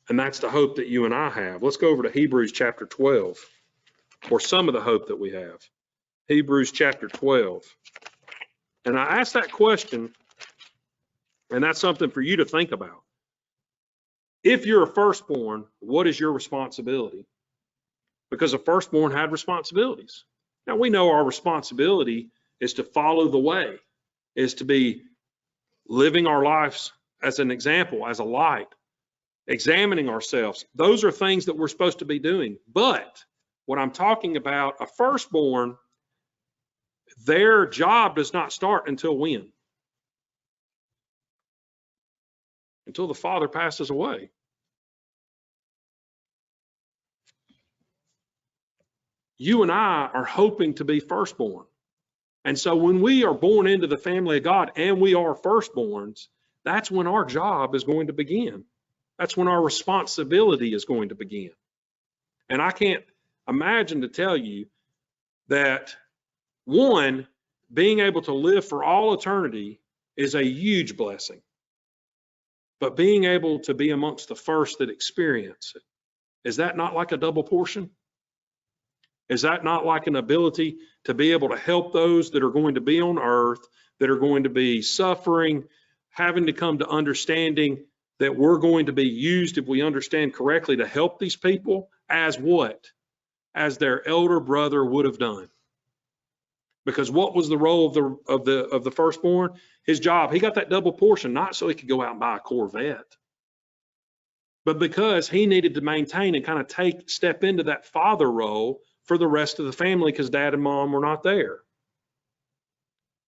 And that's the hope that you and I have. Let's go over to Hebrews chapter 12, or some of the hope that we have. Hebrews chapter 12. And I asked that question, and that's something for you to think about. If you're a firstborn, what is your responsibility? Because a firstborn had responsibilities. Now we know our responsibility is to follow the way, is to be living our lives as an example, as a light, examining ourselves. Those are things that we're supposed to be doing. But what I'm talking about, a firstborn, their job does not start until when? Until the father passes away. You and I are hoping to be firstborn. And so when we are born into the family of God and we are firstborns, that's when our job is going to begin. That's when our responsibility is going to begin. And I can't imagine to tell you that, one, being able to live for all eternity is a huge blessing. But being able to be amongst the first that experience it, is that not like a double portion? Is that not like an ability to be able to help those that are going to be on earth, that are going to be suffering, having to come to understanding that we're going to be used, if we understand correctly, to help these people as what? As their elder brother would have done. Because what was the role of the firstborn? His job, he got that double portion, not so he could go out and buy a Corvette, but because he needed to maintain and kind of step into that father role for the rest of the family, because dad and mom were not there.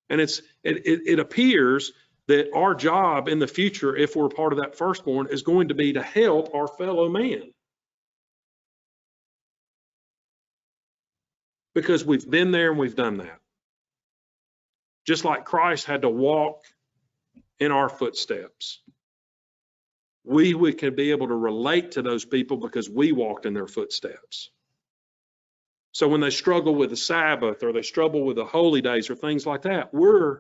And it appears that our job in the future, if we're part of that firstborn, is going to be to help our fellow man. Because we've been there and we've done that. Just like Christ had to walk in our footsteps. We could be able to relate to those people because we walked in their footsteps. So when they struggle with the Sabbath or they struggle with the holy days or things like that, we're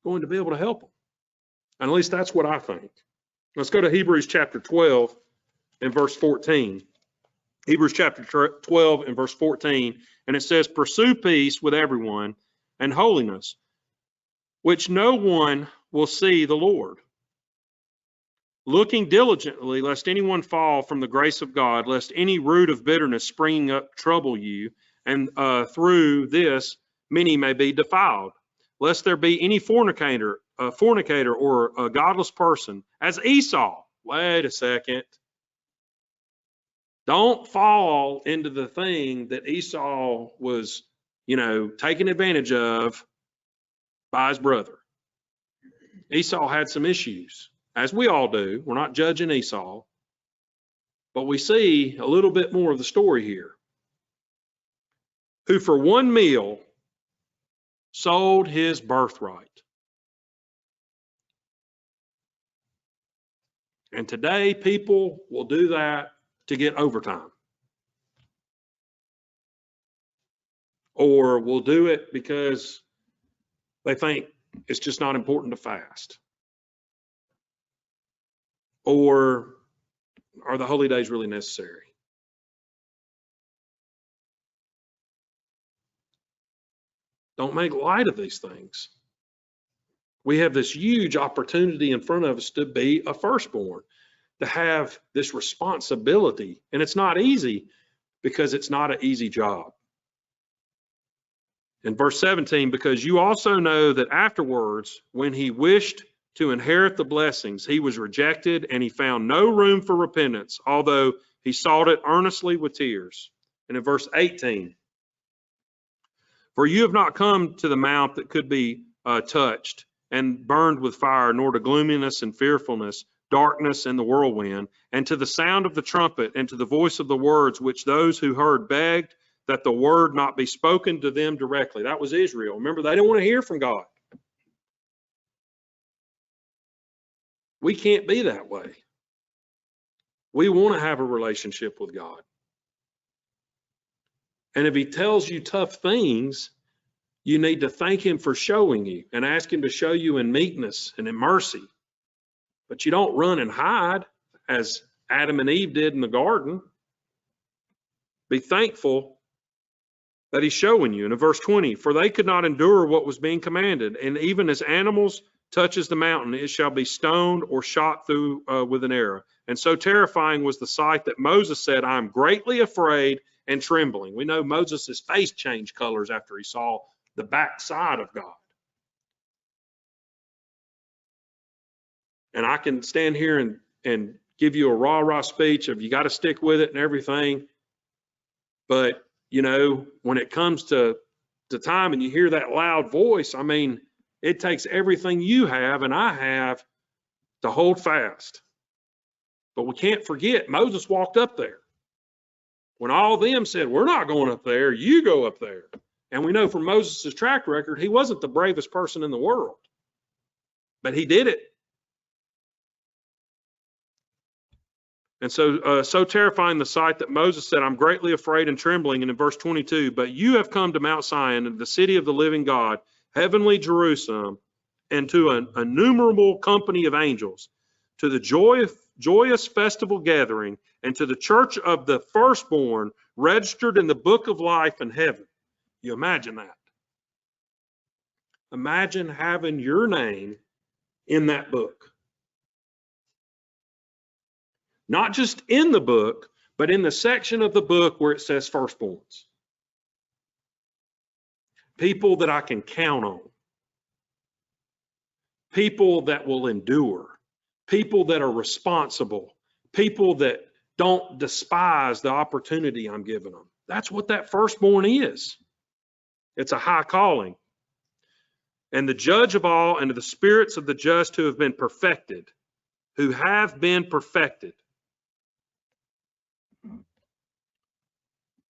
going to be able to help them. And at least that's what I think. Let's go to Hebrews chapter 12 and verse 14. Hebrews chapter 12 and verse 14, and it says, "Pursue peace with everyone and holiness, which no one will see the Lord. Looking diligently, lest anyone fall from the grace of God, lest any root of bitterness springing up trouble you, and through this many may be defiled. Lest there be any fornicator or a godless person, as Esau." Wait a second. Don't fall into the thing that Esau was, taken advantage of by his brother. Esau had some issues, as we all do. We're not judging Esau, but we see a little bit more of the story here. Who for one meal sold his birthright. And today people will do that to get overtime. Or will do it because they think it's just not important to fast. Or are the holy days really necessary? Don't make light of these things. We have this huge opportunity in front of us to be a firstborn, to have this responsibility. And it's not easy because it's not an easy job. In verse 17, "Because you also know that afterwards, when he wished to inherit the blessings, he was rejected, and he found no room for repentance, although he sought it earnestly with tears." And in verse 18, "For you have not come to the mount that could be touched and burned with fire, nor to gloominess and fearfulness, darkness and the whirlwind, and to the sound of the trumpet, and to the voice of the words which those who heard begged that the word not be spoken to them directly." That was Israel. Remember, they didn't want to hear from God. We can't be that way. We want to have a relationship with God. And if he tells you tough things, you need to thank him for showing you and ask him to show you in meekness and in mercy. But you don't run and hide as Adam and Eve did in the garden. Be thankful that he's showing you. And in verse 20, "For they could not endure what was being commanded, and even as animals touches the mountain, it shall be stoned or shot through with an arrow. And so terrifying was the sight that Moses said, I am greatly afraid and trembling. We know Moses' face changed colors after he saw the backside of God. And I can stand here and give you a rah-rah speech of you got to stick with it and everything. But, you know, when it comes to the time and you hear that loud voice, I mean, it takes everything you have and I have to hold fast. But we can't forget, Moses walked up there. When all of them said, we're not going up there, you go up there. And we know from Moses' track record, he wasn't the bravest person in the world. But he did it. And so terrifying the sight that Moses said, I'm greatly afraid and trembling. And in verse 22, but you have come to Mount Zion, and the city of the living God, heavenly Jerusalem, and to an innumerable company of angels, to the joyous festival gathering, and to the church of the firstborn registered in the book of life in heaven. You imagine that. Imagine having your name in that book. Not just in the book, but in the section of the book where it says firstborns. People that I can count on. People that will endure. People that are responsible. People that don't despise the opportunity I'm giving them. That's what that firstborn is. It's a high calling. And the judge of all, and to the spirits of the just who have been perfected. Who have been perfected.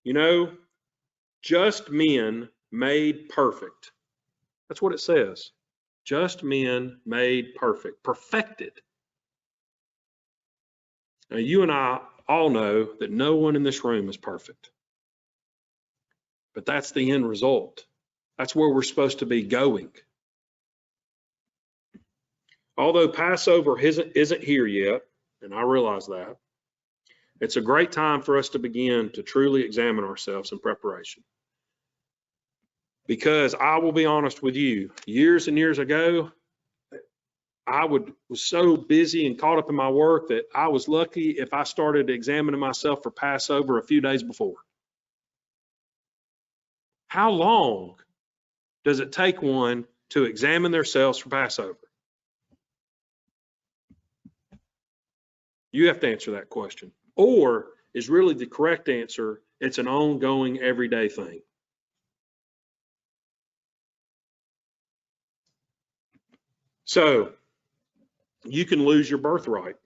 You know, just men made perfect. That's what it says. Just men made perfect. Perfected. Now, you and I all know that no one in this room is perfect. But that's the end result. That's where we're supposed to be going. Although Passover isn't here yet, and I realize that, it's a great time for us to begin to truly examine ourselves in preparation. Because I will be honest with you, years and years ago, I was so busy and caught up in my work that I was lucky if I started examining myself for Passover a few days before. How long does it take one to examine themselves for Passover? You have to answer that question. Or is really the correct answer, it's an ongoing, everyday thing. So, you can lose your birthright,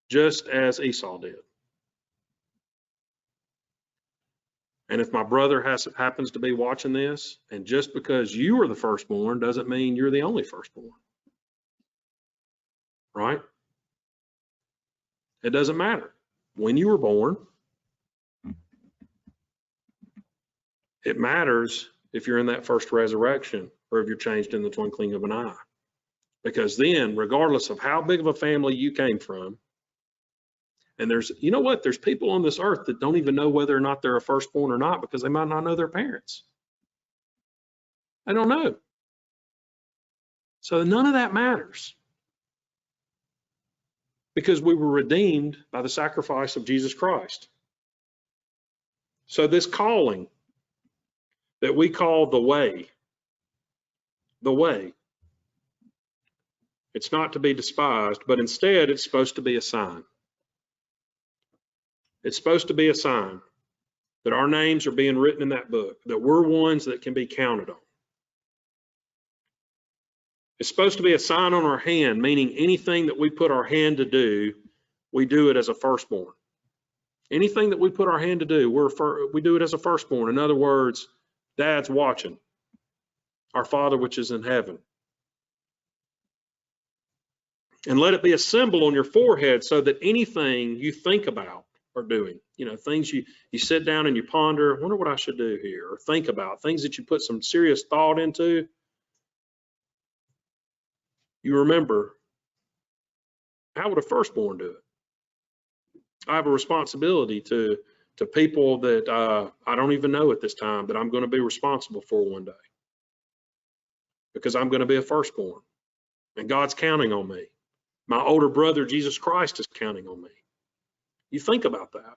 just as Esau did. And if my brother happens to be watching this, and just because you are the firstborn doesn't mean you're the only firstborn. Right? It doesn't matter when you were born. It matters if you're in that first resurrection or if you're changed in the twinkling of an eye. Because then, regardless of how big of a family you came from, and there's people on this earth that don't even know whether or not they're a firstborn or not because they might not know their parents. They don't know. So none of that matters. Because we were redeemed by the sacrifice of Jesus Christ. So this calling that we call the way, it's not to be despised, but instead it's supposed to be a sign. It's supposed to be a sign that our names are being written in that book, that we're ones that can be counted on. It's supposed to be a sign on our hand, meaning anything that we put our hand to do, we do it as a firstborn. Anything that we put our hand to do, we do it as a firstborn. In other words, Dad's watching. Our Father which is in heaven. And let it be a symbol on your forehead so that anything you think about or doing, things you sit down and you ponder, wonder what I should do here, or think about, things that you put some serious thought into, you remember, how would a firstborn do it? I have a responsibility to people that I don't even know at this time that I'm going to be responsible for one day. because I'm going to be a firstborn. And God's counting on me. My older brother, Jesus Christ, is counting on me. You think about that.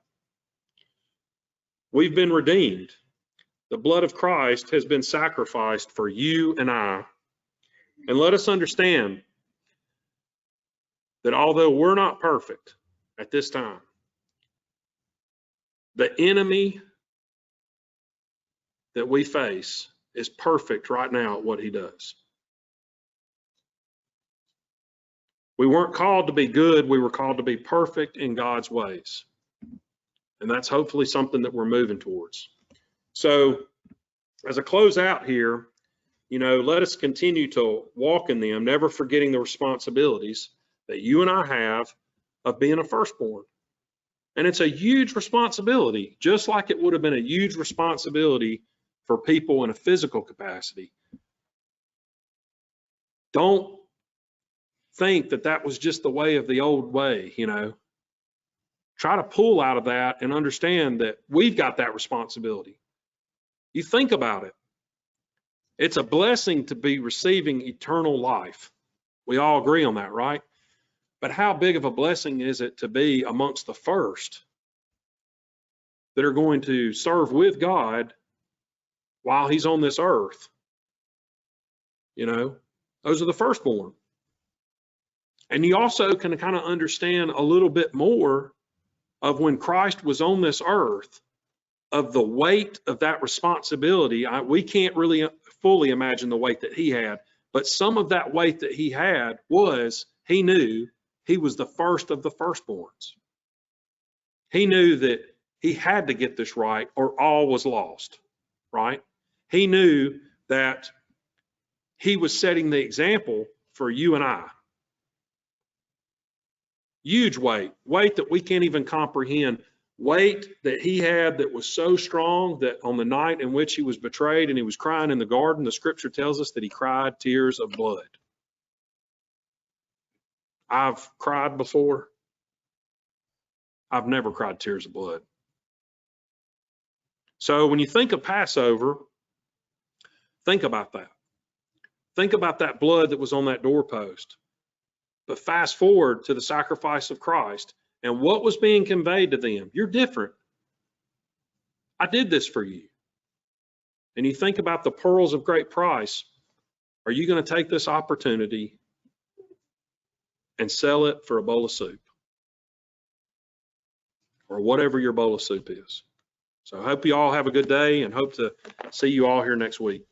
We've been redeemed. The blood of Christ has been sacrificed for you and I. And let us understand that although we're not perfect at this time, the enemy that we face is perfect right now at what he does. We weren't called to be good, we were called to be perfect in God's ways. And that's hopefully something that we're moving towards. So as a close out here, let us continue to walk in them, never forgetting the responsibilities that you and I have of being a firstborn. And it's a huge responsibility, just like it would have been a huge responsibility for people in a physical capacity. Don't think that that was just the way of the old way, Try to pull out of that and understand that we've got that responsibility. You think about it. It's a blessing to be receiving eternal life. We all agree on that, right? But how big of a blessing is it to be amongst the first that are going to serve with God while he's on this earth? Those are the firstborn. And you also can kind of understand a little bit more of when Christ was on this earth, of the weight of that responsibility. We can't really fully imagine the weight that he had, but some of that weight that he had was he knew he was the first of the firstborns. He knew that he had to get this right or all was lost, right? He knew that he was setting the example for you and I. Huge weight that we can't even comprehend. Weight that he had that was so strong that on the night in which he was betrayed and he was crying in the garden, the scripture tells us that he cried tears of blood. I've cried before. I've never cried tears of blood. So when you think of Passover, think about that. Think about that blood that was on that doorpost. But fast forward to the sacrifice of Christ and what was being conveyed to them. You're different. I did this for you. And you think about the pearls of great price. Are you going to take this opportunity and sell it for a bowl of soup? Or whatever your bowl of soup is. So I hope you all have a good day and hope to see you all here next week.